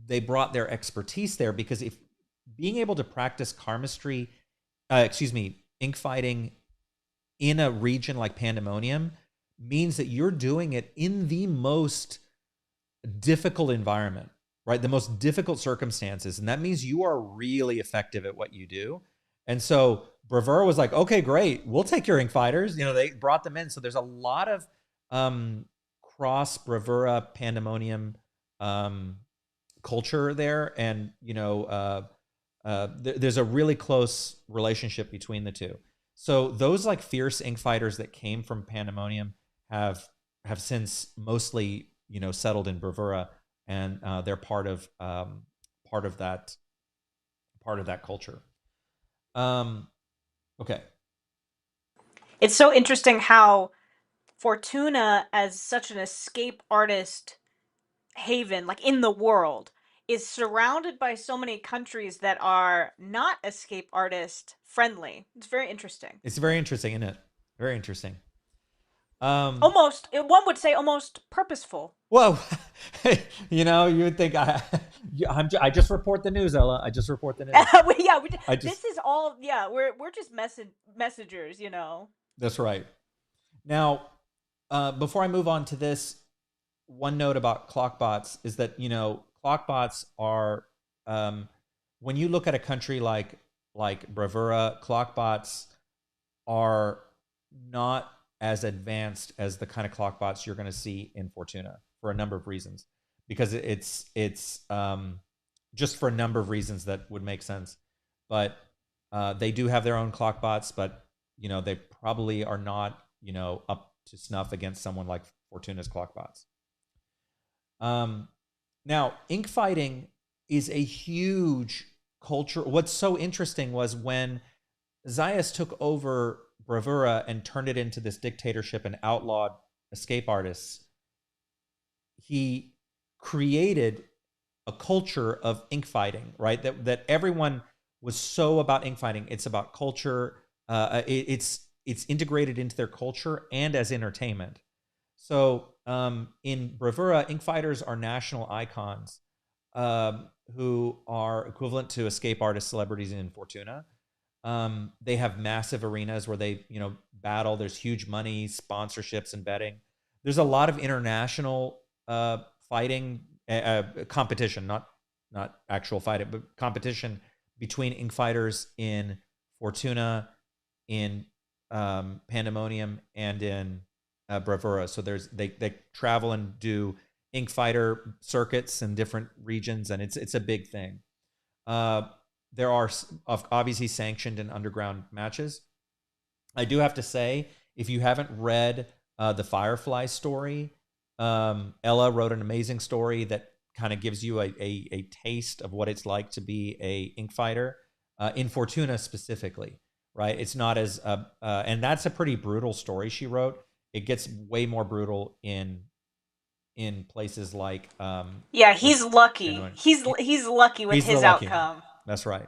they brought their expertise there, because if being able to practice karmastry, ink fighting in a region like Pandemonium means that you're doing it in the most difficult environment, right? The most difficult circumstances. And that means you are really effective at what you do. And so BRAVURA was like, okay, great. We'll take your ink fighters. They brought them in. So there's a lot of cross BRAVURA Pandemonium culture there. And, there's a really close relationship between the two. So those like fierce ink fighters that came from Pandemonium have since mostly, settled in BRAVURA, and they're part of that culture. Okay. It's so interesting how Fortuna, as such an escape artist haven, like in the world, is surrounded by so many countries that are not escape artist friendly. It's very interesting. It's very interesting, isn't it? Very interesting. Almost, one would say, almost purposeful. Whoa, you would think I just report the news, Ella. I just report the news. This is all. Yeah, we're just messengers. That's right. Now, before I move on to this, one note about clockbots is that clockbots are when you look at a country like BRAVURA, clockbots are not as advanced as the kind of clockbots you're going to see in Fortuna, for a number of reasons, because it's just for a number of reasons that would make sense. But they do have their own clockbots, but they probably are not up to snuff against someone like Fortuna's clockbots. Now, ink fighting is a huge culture. What's so interesting was when Zayas took over BRAVURA and turned it into this dictatorship and outlawed escape artists, he created a culture of ink fighting, right? That everyone was so about ink fighting. It's about culture. It's integrated into their culture and as entertainment. So in BRAVURA, ink fighters are national icons who are equivalent to escape artist celebrities in Fortuna. They have massive arenas where they, battle. There's huge money, sponsorships, and betting. There's a lot of international fighting competition, not actual fighting, but competition between ink fighters in Fortuna, in Pandemonium, and in BRAVURA. So they travel and do ink fighter circuits in different regions, and it's a big thing. There are obviously sanctioned and underground matches. I do have to say, if you haven't read the Firefly story, Ella wrote an amazing story that kind of gives you a taste of what it's like to be a ink fighter in Fortuna specifically, right? It's not as and that's a pretty brutal story she wrote. It gets way more brutal in places like he's lucky. He's lucky with his outcome. That's right.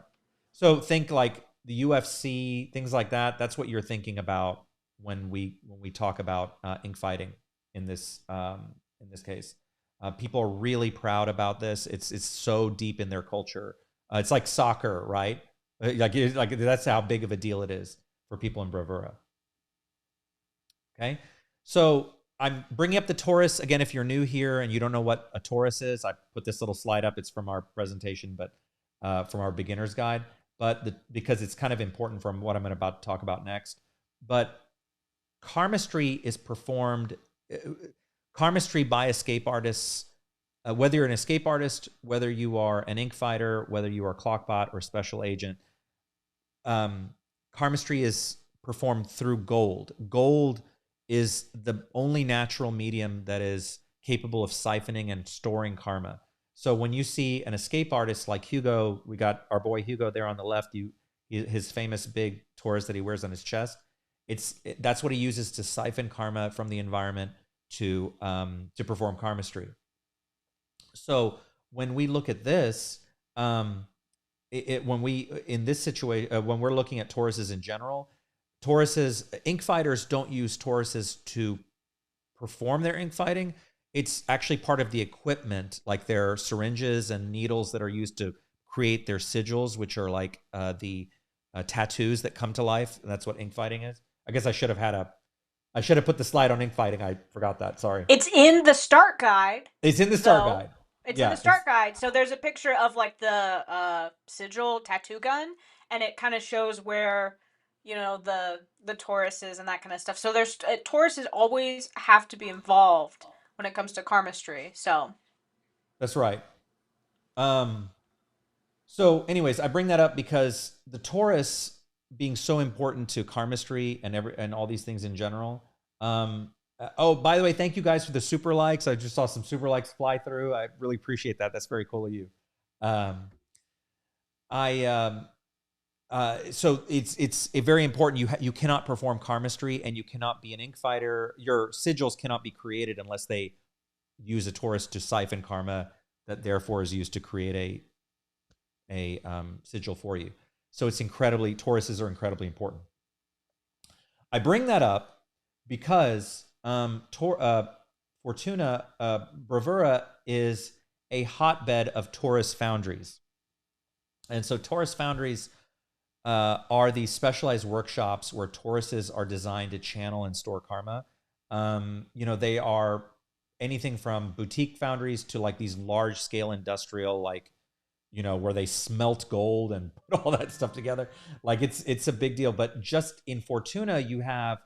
So think like the UFC, things like that. That's what you're thinking about when we talk about ink fighting in this case. People are really proud about this. It's so deep in their culture. It's like soccer, right? Like that's how big of a deal it is for people in Bravura. Okay, so I'm bringing up the Taurus again. If you're new here and you don't know what a Taurus is, I put this little slide up. It's from our presentation, but from our beginner's guide. But because it's kind of important from what I'm about to talk about next. But karmastry is performed. Karmastry by escape artists. Whether you're an escape artist, whether you are an ink fighter, whether you are Clockbot or special agent, karmastry is performed through gold. Gold is the only natural medium that is capable of siphoning and storing karma. So when you see an escape artist like Hugo, we got our boy Hugo there on the left, his famous big Taurus that he wears on his chest. That's what he uses to siphon karma from the environment to perform karmastry. So when we look at this, when we in this situation, when we're looking at Tauruses in general, ink fighters don't use Tauruses to perform their ink fighting. It's actually part of the equipment, like their syringes and needles that are used to create their sigils, which are like the tattoos that come to life. And that's what ink fighting is. I guess I should have put the slide on ink fighting. I forgot that. Sorry. It's in the start guide. It's in the start guide. It's in the start guide. So there's a picture of like the sigil tattoo gun, and it kind of shows where, you know, the Tauruses and that kind of stuff. So there's Tauruses always have to be involved when it comes to karmastry. So that's right. So anyways, I bring that up because the Taurus being so important to karmastry and all these things in general. Oh, by the way, thank you guys for the super likes. I just saw some super likes fly through. I really appreciate that. That's very cool of you. So it's very important. You cannot perform karmastry and you cannot be an ink fighter. Your sigils cannot be created unless they use a Taurus to siphon karma that therefore is used to create a sigil for you. So Tauruses are incredibly important. I bring that up because Fortuna, Bravura is a hotbed of Taurus foundries. And so Taurus foundries are these specialized workshops where Tauruses are designed to channel and store karma. They are anything from boutique foundries to like these large scale industrial, like, where they smelt gold and put all that stuff together. Like it's a big deal. But just in Fortuna, you have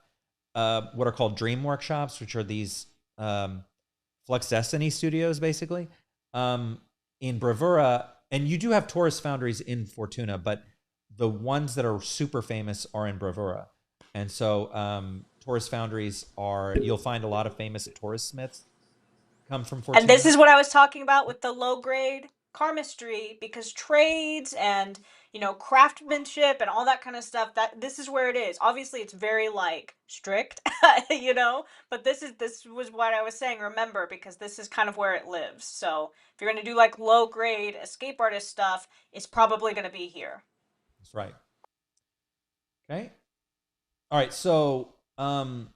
what are called dream workshops, which are these Flux Destiny studios, basically. In Bravura, and you do have Taurus foundries in Fortuna, but the ones that are super famous are in Bravura. And so Taurus foundries you'll find a lot of famous Taurus smiths come from Fortuna. And this is what I was talking about with the low grade karmastry, because trades and craftsmanship and all that kind of stuff, that this is where it is. Obviously it's very like strict, but this was what I was saying, remember, because this is kind of where it lives. So if you're going to do like low grade escape artist stuff, it's probably going to be here. That's right. Okay. All right. So hold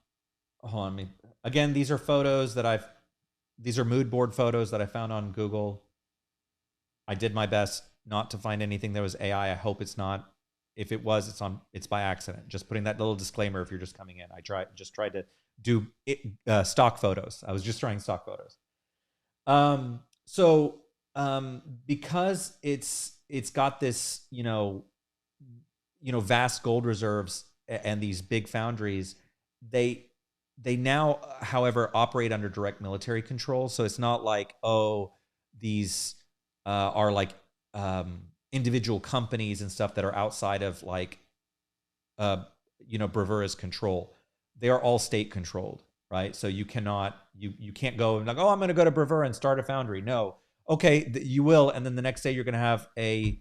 on. Again, these are photos that these are mood board photos that I found on Google. I did my best not to find anything that was AI. I hope it's not. If it was, it's by accident. Just putting that little disclaimer if you're just coming in. I tried to do stock photos. I was just trying stock photos. Because it's got this, vast gold reserves and these big foundries, they now, however, operate under direct military control. So it's not like, these are like individual companies and stuff that are outside of like, Bravura's control. They are all state controlled, right? So you can't go and like, I'm going to go to Bravura and start a foundry. No. Okay, you will. And then the next day you're going to have a,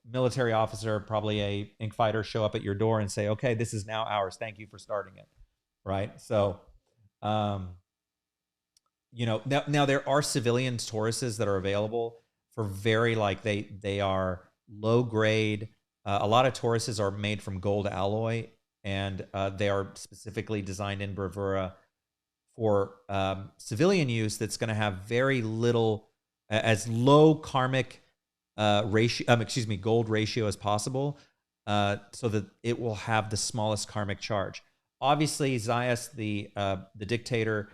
military officer, probably a ink fighter, show up at your door and say, okay, this is now ours. Thank you for starting it. Right. So, now there are civilian Tauruses that are available for very, like, they are low grade. A lot of Tauruses are made from gold alloy, and they are specifically designed in Bravura for civilian use. That's going to have very little, as low karmic gold ratio as possible, so that it will have the smallest karmic charge. Obviously, Zayas, the dictator,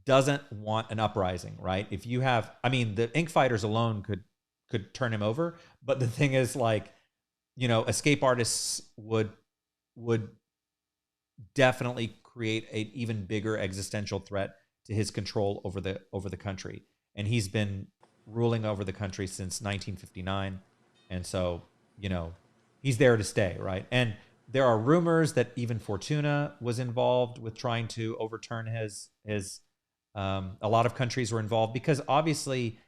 doesn't want an uprising, right? If you have, I mean, the ink fighters alone could turn him over, but the thing is, like, escape artists would definitely create an even bigger existential threat to his control over the country. And he's been ruling over the country since 1959, and so he's there to stay, right? And there are rumors that even Fortuna was involved with trying to overturn his. A lot of countries were involved because obviously,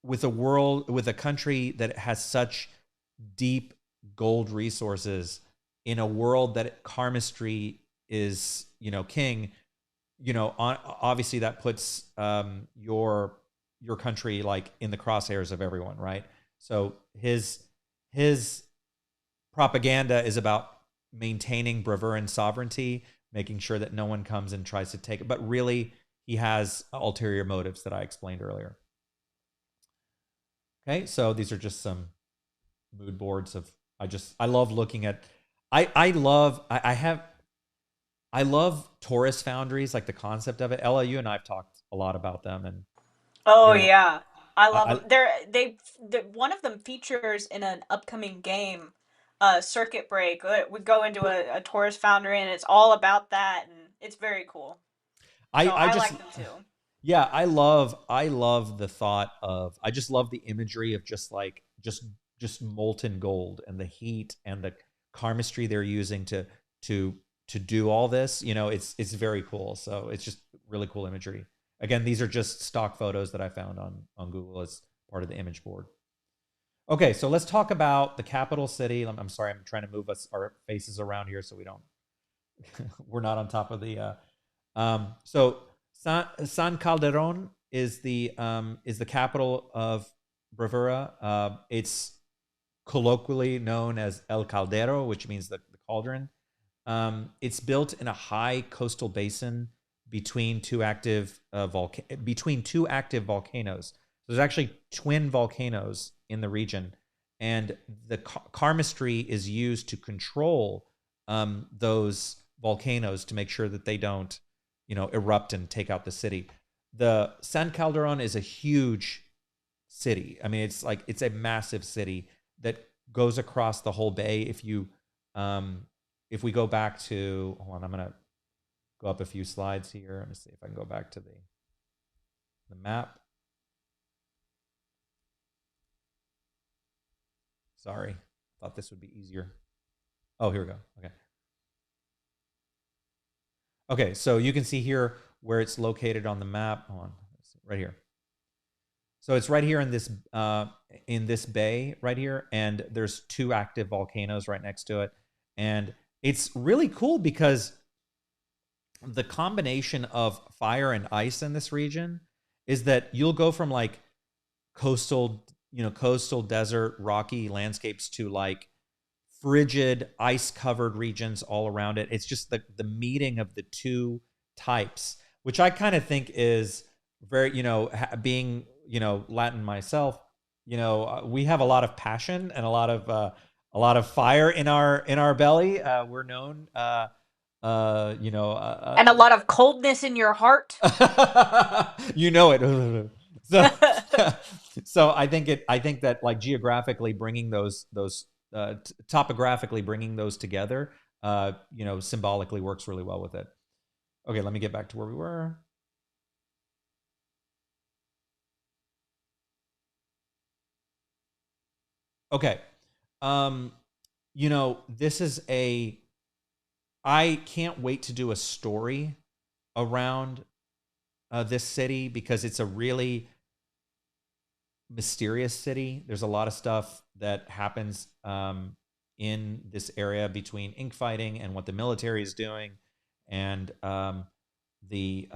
with a country that has such deep gold resources, in a world that karmastry is king, obviously that puts your country like in the crosshairs of everyone, right? So his propaganda is about maintaining Bravuran sovereignty, making sure that no one comes and tries to take it, but really he has ulterior motives that I explained earlier. Okay, so these are just some mood boards of I love looking at I love tourist foundries, like the concept of it. Ella, you and I have talked a lot about them, and Oh you know, yeah, I love I them. One of them features in an upcoming game, Circuit Break. We go into a tourist foundry, and it's all about that, and it's very cool. So I I just like them too. yeah, I love the thought of I just love the imagery of just molten gold and the heat and the karmastry they're using to do all this. It's very cool. So it's just really cool imagery. Again, these are just stock photos that I found on Google as part of the image board. Okay, so let's talk about the capital city. I'm sorry, I'm trying to move our faces around here so we don't we're not on top of the so San Calderon is the capital of Bravura. It's colloquially known as El Caldero, which means the cauldron. It's built in a high coastal basin between two active volcanoes. There's actually twin volcanoes in the region, and the karmastry is used to control those volcanoes to make sure that they don't, erupt and take out the city. The San Calderon is a huge city. I mean, it's a massive city that goes across the whole bay. If we go back to, hold on, I'm gonna go up a few slides here. Let me see if I can go back to the map. Sorry, thought this would be easier. Oh, here we go. Okay, so you can see here where it's located on the map. Hold on, right here. So it's right here in this bay right here, and there's two active volcanoes right next to it, and it's really cool because the combination of fire and ice in this region is that you'll go from like coastal desert rocky landscapes to like frigid ice covered regions all around it. It's just the meeting of the two types, which I kind of think is very, being, Latin myself, we have a lot of passion and a lot of fire in our belly. We're known, And a lot of coldness in your heart. it. So, so I think that like geographically bringing those topographically bringing those together, symbolically works really well with it. Okay, let me get back to where we were. Okay. This is I can't wait to do a story around this city because it's a really mysterious city. There's a lot of stuff that happens in this area between ink fighting and what the military is doing, and the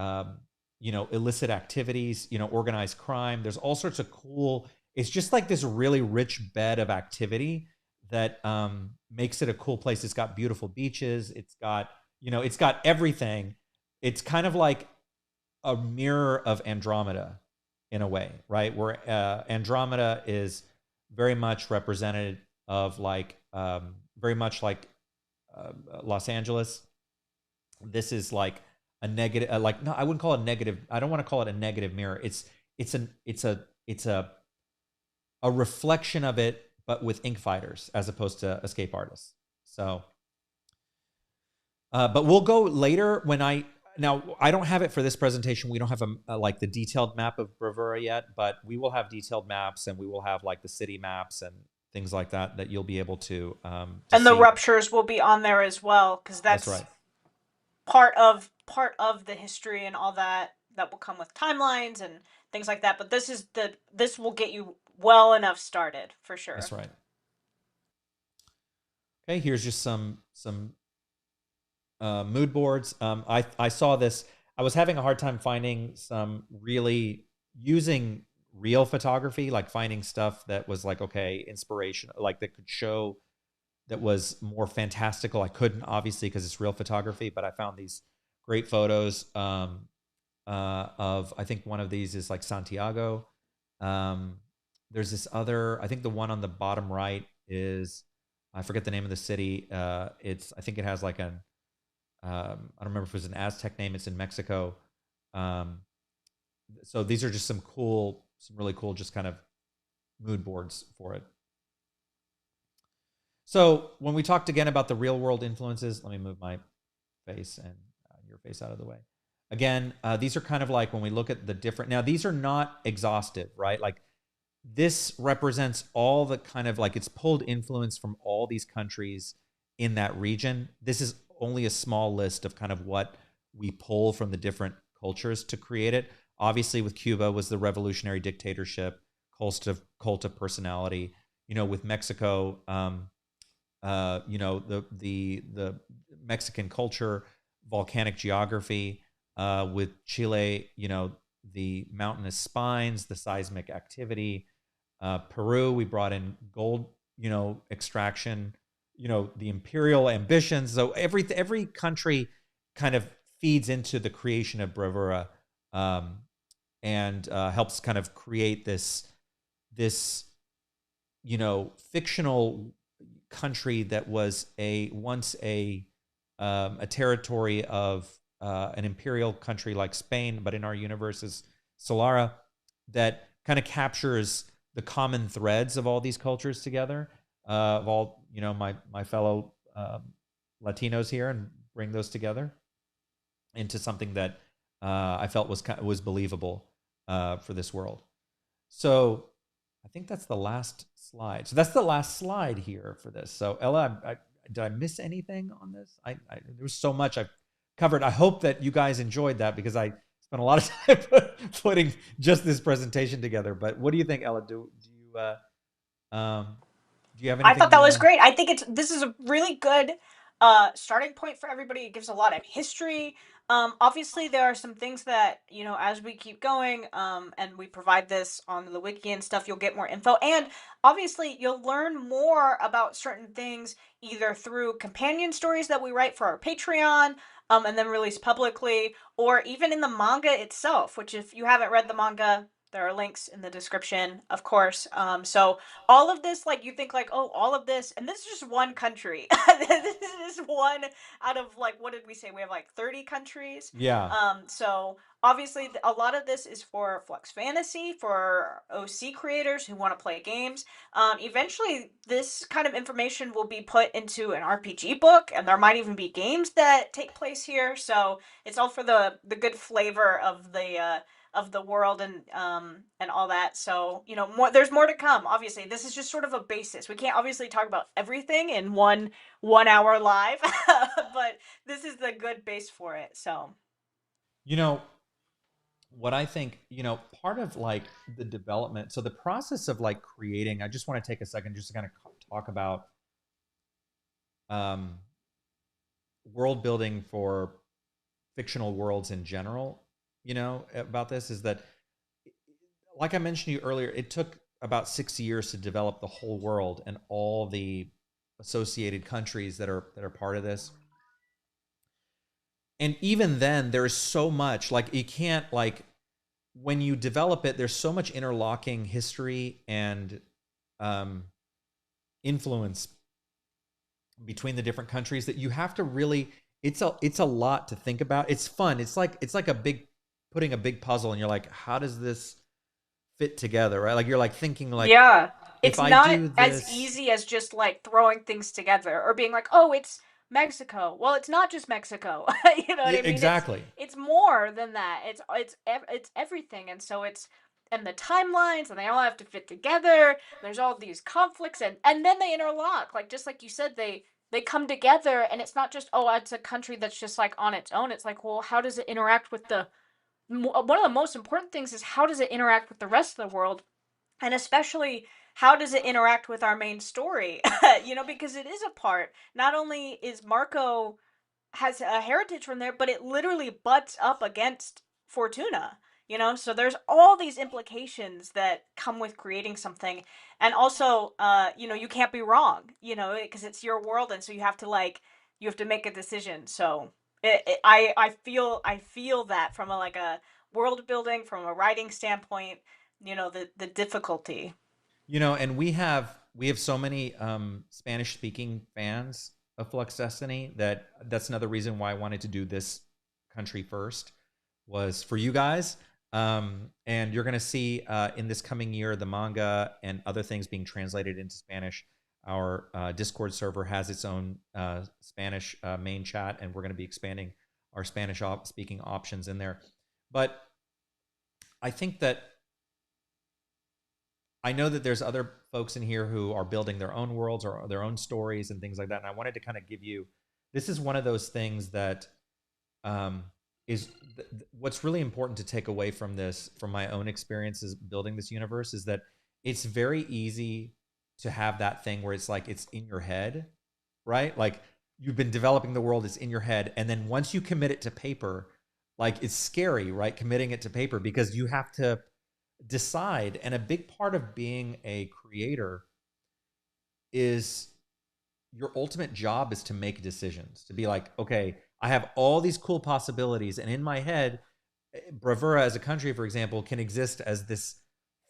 illicit activities, organized crime. There's all sorts of cool. It's just like this really rich bed of activity that makes it a cool place. It's got beautiful beaches. It's got everything. It's kind of like a mirror of Andromeda. in a way, right? Where Andromeda is very much representative of like very much like Los Angeles. This is like a negative, like no, I wouldn't call it negative. I don't want to call it a negative mirror. It's a reflection of it, but with ink fighters as opposed to escape artists. So, but we'll go later when I don't have it for this presentation. We don't have like the detailed map of Bravura yet, but we will have detailed maps and we will have like the city maps and things like that that you'll be able to and the see. ruptures will be on there as well, because That's that's right. part of the history and all that will come with timelines and things like that. But this will get you well enough started for That's sure. right. Okay, here's just some mood boards. I saw this. I was having a hard time finding some really using real photography, like finding stuff that was like, okay, inspiration, like that could show that was more fantastical. I couldn't obviously because it's real photography, but I found these great photos of, I think one of these is like Santiago. There's this other, I think the one on the bottom right is, I forget the name of the city. I think it has like an, I don't remember if it was an Aztec name. It's in Mexico. Um, so these are just some really cool, just kind of mood boards for it. So when we talked again about the real world influences, let me move my face and your face out of the way. Again, these are kind of like when we look at the different, now these are not exhaustive, right? Like this represents all the kind of like, it's pulled influence from all these countries in that region. This is only a small list of kind of what we pull from the different cultures to create it. Obviously with Cuba was the revolutionary dictatorship, cult of personality. With Mexico, the Mexican culture, volcanic geography, with Chile, the mountainous spines, the seismic activity. Peru, we brought in gold, extraction, the imperial ambitions. So every country kind of feeds into the creation of Bravura, and helps kind of create this fictional country that was once a territory of an imperial country like Spain, but in our universe is Solara, that kind of captures the common threads of all these cultures together, of all my fellow Latinos here, and bring those together into something that I felt was believable for this world. So I think that's the last slide. So that's the last slide here for this. So Ella, did I miss anything on this? There was so much I've covered. I hope that you guys enjoyed that because I spent a lot of time putting just this presentation together. But what do you think, Ella? Do you have I anything thought you that want was to? great. I think this is a really good starting point for everybody. It gives a lot of history. Obviously, there are some things that as we keep going, and we provide this on the wiki and stuff, you'll get more info, and obviously, you'll learn more about certain things either through companion stories that we write for our Patreon, and then release publicly, or even in the manga itself. Which, if you haven't read the manga, there are links in the description, of course. So all of this, like, you think like, oh, all of this, and this is just one country. This is one out of, like, what did we say, we have like 30 countries. Yeah. So obviously a lot of this is for Flux Fantasy, for OC creators who want to play games. Eventually this kind of information will be put into an RPG book, and there might even be games that take place here. So it's all for the good flavor of the world and all that. So there's more to come. Obviously, this is just sort of a basis. We can't obviously talk about everything in 1 hour live, but this is the good base for it. So You know what I think, part of like the development, so the process of like creating, I just want to take a second just to kind of talk about um, world building for fictional worlds in general, about this is that, like I mentioned to you earlier, it took about 6 years to develop the whole world and all the associated countries that are part of this. And even then, there is so much, like, you can't, like, when you develop it, there's so much interlocking history and um, influence between the different countries that you have to really. It's a lot to think about. It's fun. It's like a big putting a big puzzle, and you're like, how does this fit together, right? Like you're like thinking like, Yeah. if It's I not do as this, easy as just like throwing things together or being like, "Oh, it's Mexico." Well, it's not just Mexico. You know what yeah, I mean? exactly. It's more than that. It's everything. And so it's and the timelines and they all have to fit together. There's all these conflicts and then they interlock. Like just like you said they come together and it's not just oh, it's a country that's just like on its own. It's like, well, how does it interact with the one of the most important things is how does it interact with the rest of the world? And especially how does it interact with our main story? Because it is a part. Not only is Marco has a heritage from there, but it literally butts up against Fortuna. So there's all these implications that come with creating something, and also, you can't be wrong, because it's your world, and so you have to make a decision. So I feel that from a world building, from a writing standpoint, the difficulty. And we have so many Spanish speaking fans of Flux Destiny that's another reason why I wanted to do this country first was for you guys. And you're going to see in this coming year the manga and other things being translated into Spanish. Our Discord server has its own Spanish main chat, and we're going to be expanding our Spanish speaking options in there. But I think that I know that there's other folks in here who are building their own worlds or their own stories and things like that. And I wanted to kind of give you this is one of those things that um, is what's really important to take away from this, from my own experiences building this universe, is that it's very easy to have that thing where it's like it's in your head, right? Like you've been developing the world, it's in your head. And then once you commit it to paper, like it's scary, right? Committing it to paper because you have to decide. And a big part of being a creator is your ultimate job is to make decisions, to be like, okay, I have all these cool possibilities. And in my head, Bravura as a country, for example, can exist as this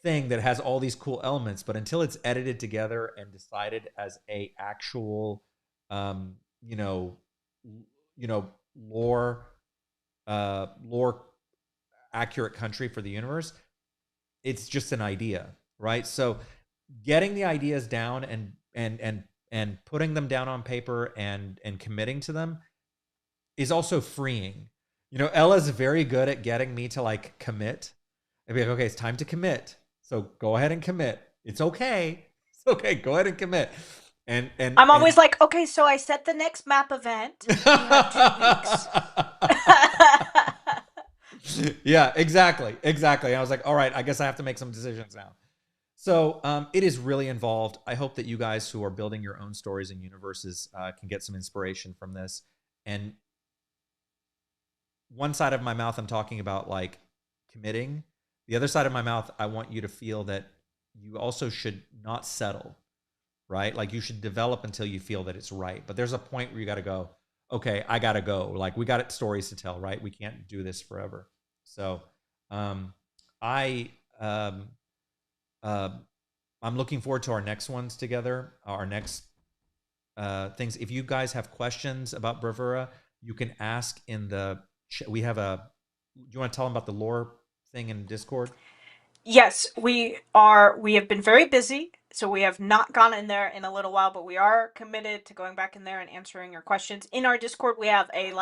thing that has all these cool elements. But until it's edited together and decided as a actual, um, you know, lore, lore accurate country for the universe, it's just an idea, right? So getting the ideas down and putting them down on paper and committing to them is also freeing. Ella's very good at getting me to like commit. I'd be like, okay, it's time to commit. So go ahead and commit. It's okay. It's okay. Go ahead and commit. And and I'm and always like, okay, so I set the next map event. You have 2 weeks. yeah, exactly. Exactly. And I was like, all right, I guess I have to make some decisions now. So it is really involved. I hope that you guys who are building your own stories and universes can get some inspiration from this. And one side of my mouth, I'm talking about like committing. The other side of my mouth, I want you to feel that you also should not settle, right? Like you should develop until you feel that it's right. But there's a point where you got to go, okay, I got to go. Like we got stories to tell, right? We can't do this forever. So um, I um, uh, I'm looking forward to our next ones together, our next things. If you guys have questions about Bravura, you can ask in the. We have a. Do you want to tell them about the lore thing in Discord? Yes, we are. We have been very busy, so we have not gone in there in a little while, but we are committed to going back in there and answering your questions. In our Discord, we have a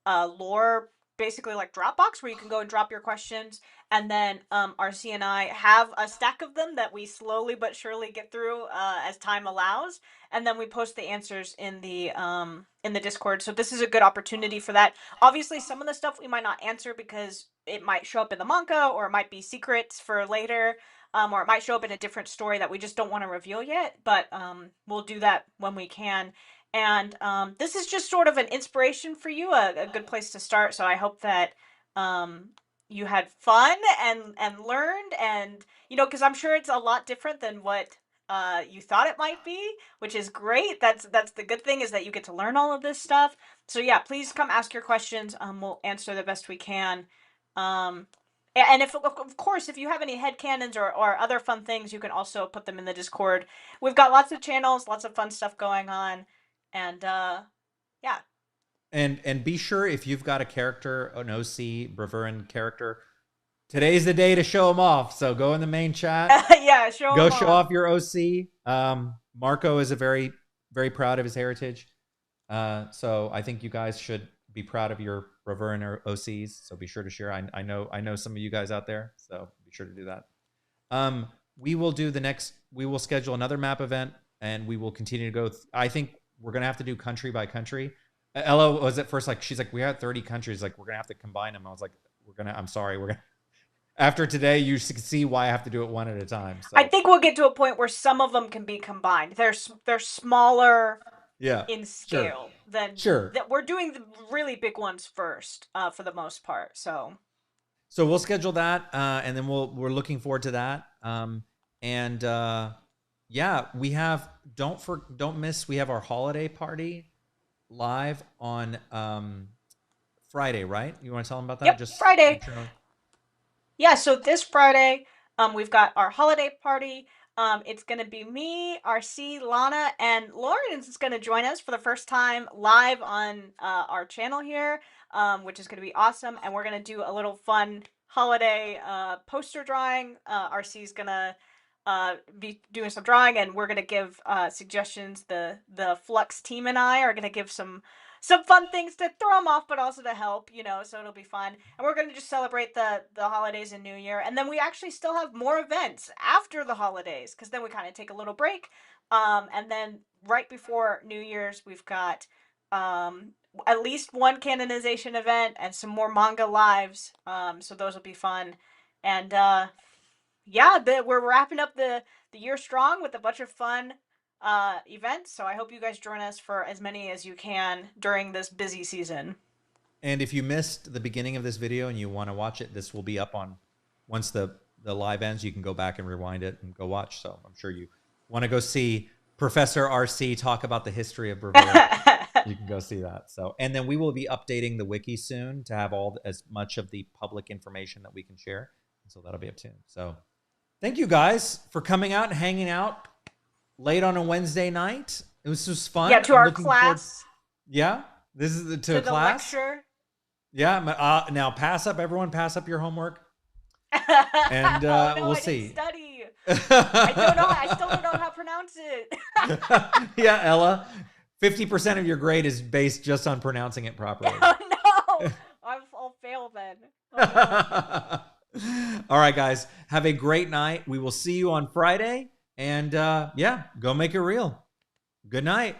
lore, basically like Dropbox, where you can go and drop your questions, and then RC and I have a stack of them that we slowly but surely get through as time allows, and then we post the answers in the Discord. So this is a good opportunity for that. Obviously, some of the stuff we might not answer because it might show up in the manga, or it might be secrets for later, or it might show up in a different story that we just don't want to reveal yet. But we'll do that when we can. And this is just sort of an inspiration for you, a good place to start. So I hope that um, you had fun and learned, and because I'm sure it's a lot different than what you thought it might be, which is great. That's the good thing, is that you get to learn all of this stuff. So yeah, please come ask your questions. We'll answer the best we can. Um, Yeah, and if of course, if you have any headcanons or other fun things, you can also put them in the Discord. We've got lots of channels, lots of fun stuff going on, and yeah. And be sure, if you've got a character, an OC Bravuran character, today's the day to show them off. So go in the main chat. Yeah, show Go them show off. off your OC. Marco is a very, very proud of his heritage. So I think you guys should be proud of your Bravuran OCs. So be sure to share. I know some of you guys out there. So be sure to do that. We will do the next. We will schedule another map event, and we will continue to go. I think we're gonna have to do country by country. Ella was at first like, she's like, we have 30 countries. Like, we're gonna have to combine them. I was like, I'm sorry, we're gonna. After today, you can see why I have to do it one at a time. So. I think we'll get to a point where some of them can be combined. They're smaller, yeah, in scale than that. We're doing the really big ones first, for the most part. So we'll schedule that, and then we're looking forward to that. Yeah, we have don't miss. We have our holiday party live on Friday, right? You want to tell them about that? Yep, Just Friday. Yeah, so this Friday, we've got our holiday party. It's gonna be me, RC, Lana, and Lawrence is gonna join us for the first time live on our channel here, which is gonna be awesome. And we're gonna do a little fun holiday poster drawing. RC's gonna be doing some drawing, and we're gonna give suggestions. The Flux team and I are gonna give some fun things to throw them off, but also to help, so it'll be fun. And we're going to just celebrate the holidays and New Year. And then we actually still have more events after the holidays, because then we kind of take a little break. And then right before New Year's, we've got at least one canonization event and some more manga lives. So those will be fun. And yeah, we're wrapping up the year strong with a bunch of fun events. So I hope you guys join us for as many as you can during this busy season. And if you missed the beginning of this video and you want to watch it, this will be up on, once the live ends, you can go back and rewind it and go watch. So I'm sure you want to go see Professor RC talk about the history of Bravura. You can go see that. So, and then we will be updating the wiki soon to have as much of the public information that we can share. So that'll be up soon. So thank you guys for coming out and hanging out late on a Wednesday night. It was just fun. Yeah, to our class. Yeah, this is to class. Lecture. Yeah, now everyone pass up your homework. And oh, no, we'll I see. Didn't study. I don't know. I still don't know how to pronounce it. Yeah, Ella, 50% of your grade is based just on pronouncing it properly. Oh, no. I'll fail then. Oh, no. All right, guys. Have a great night. We will see you on Friday. And yeah, go make it real. Good night.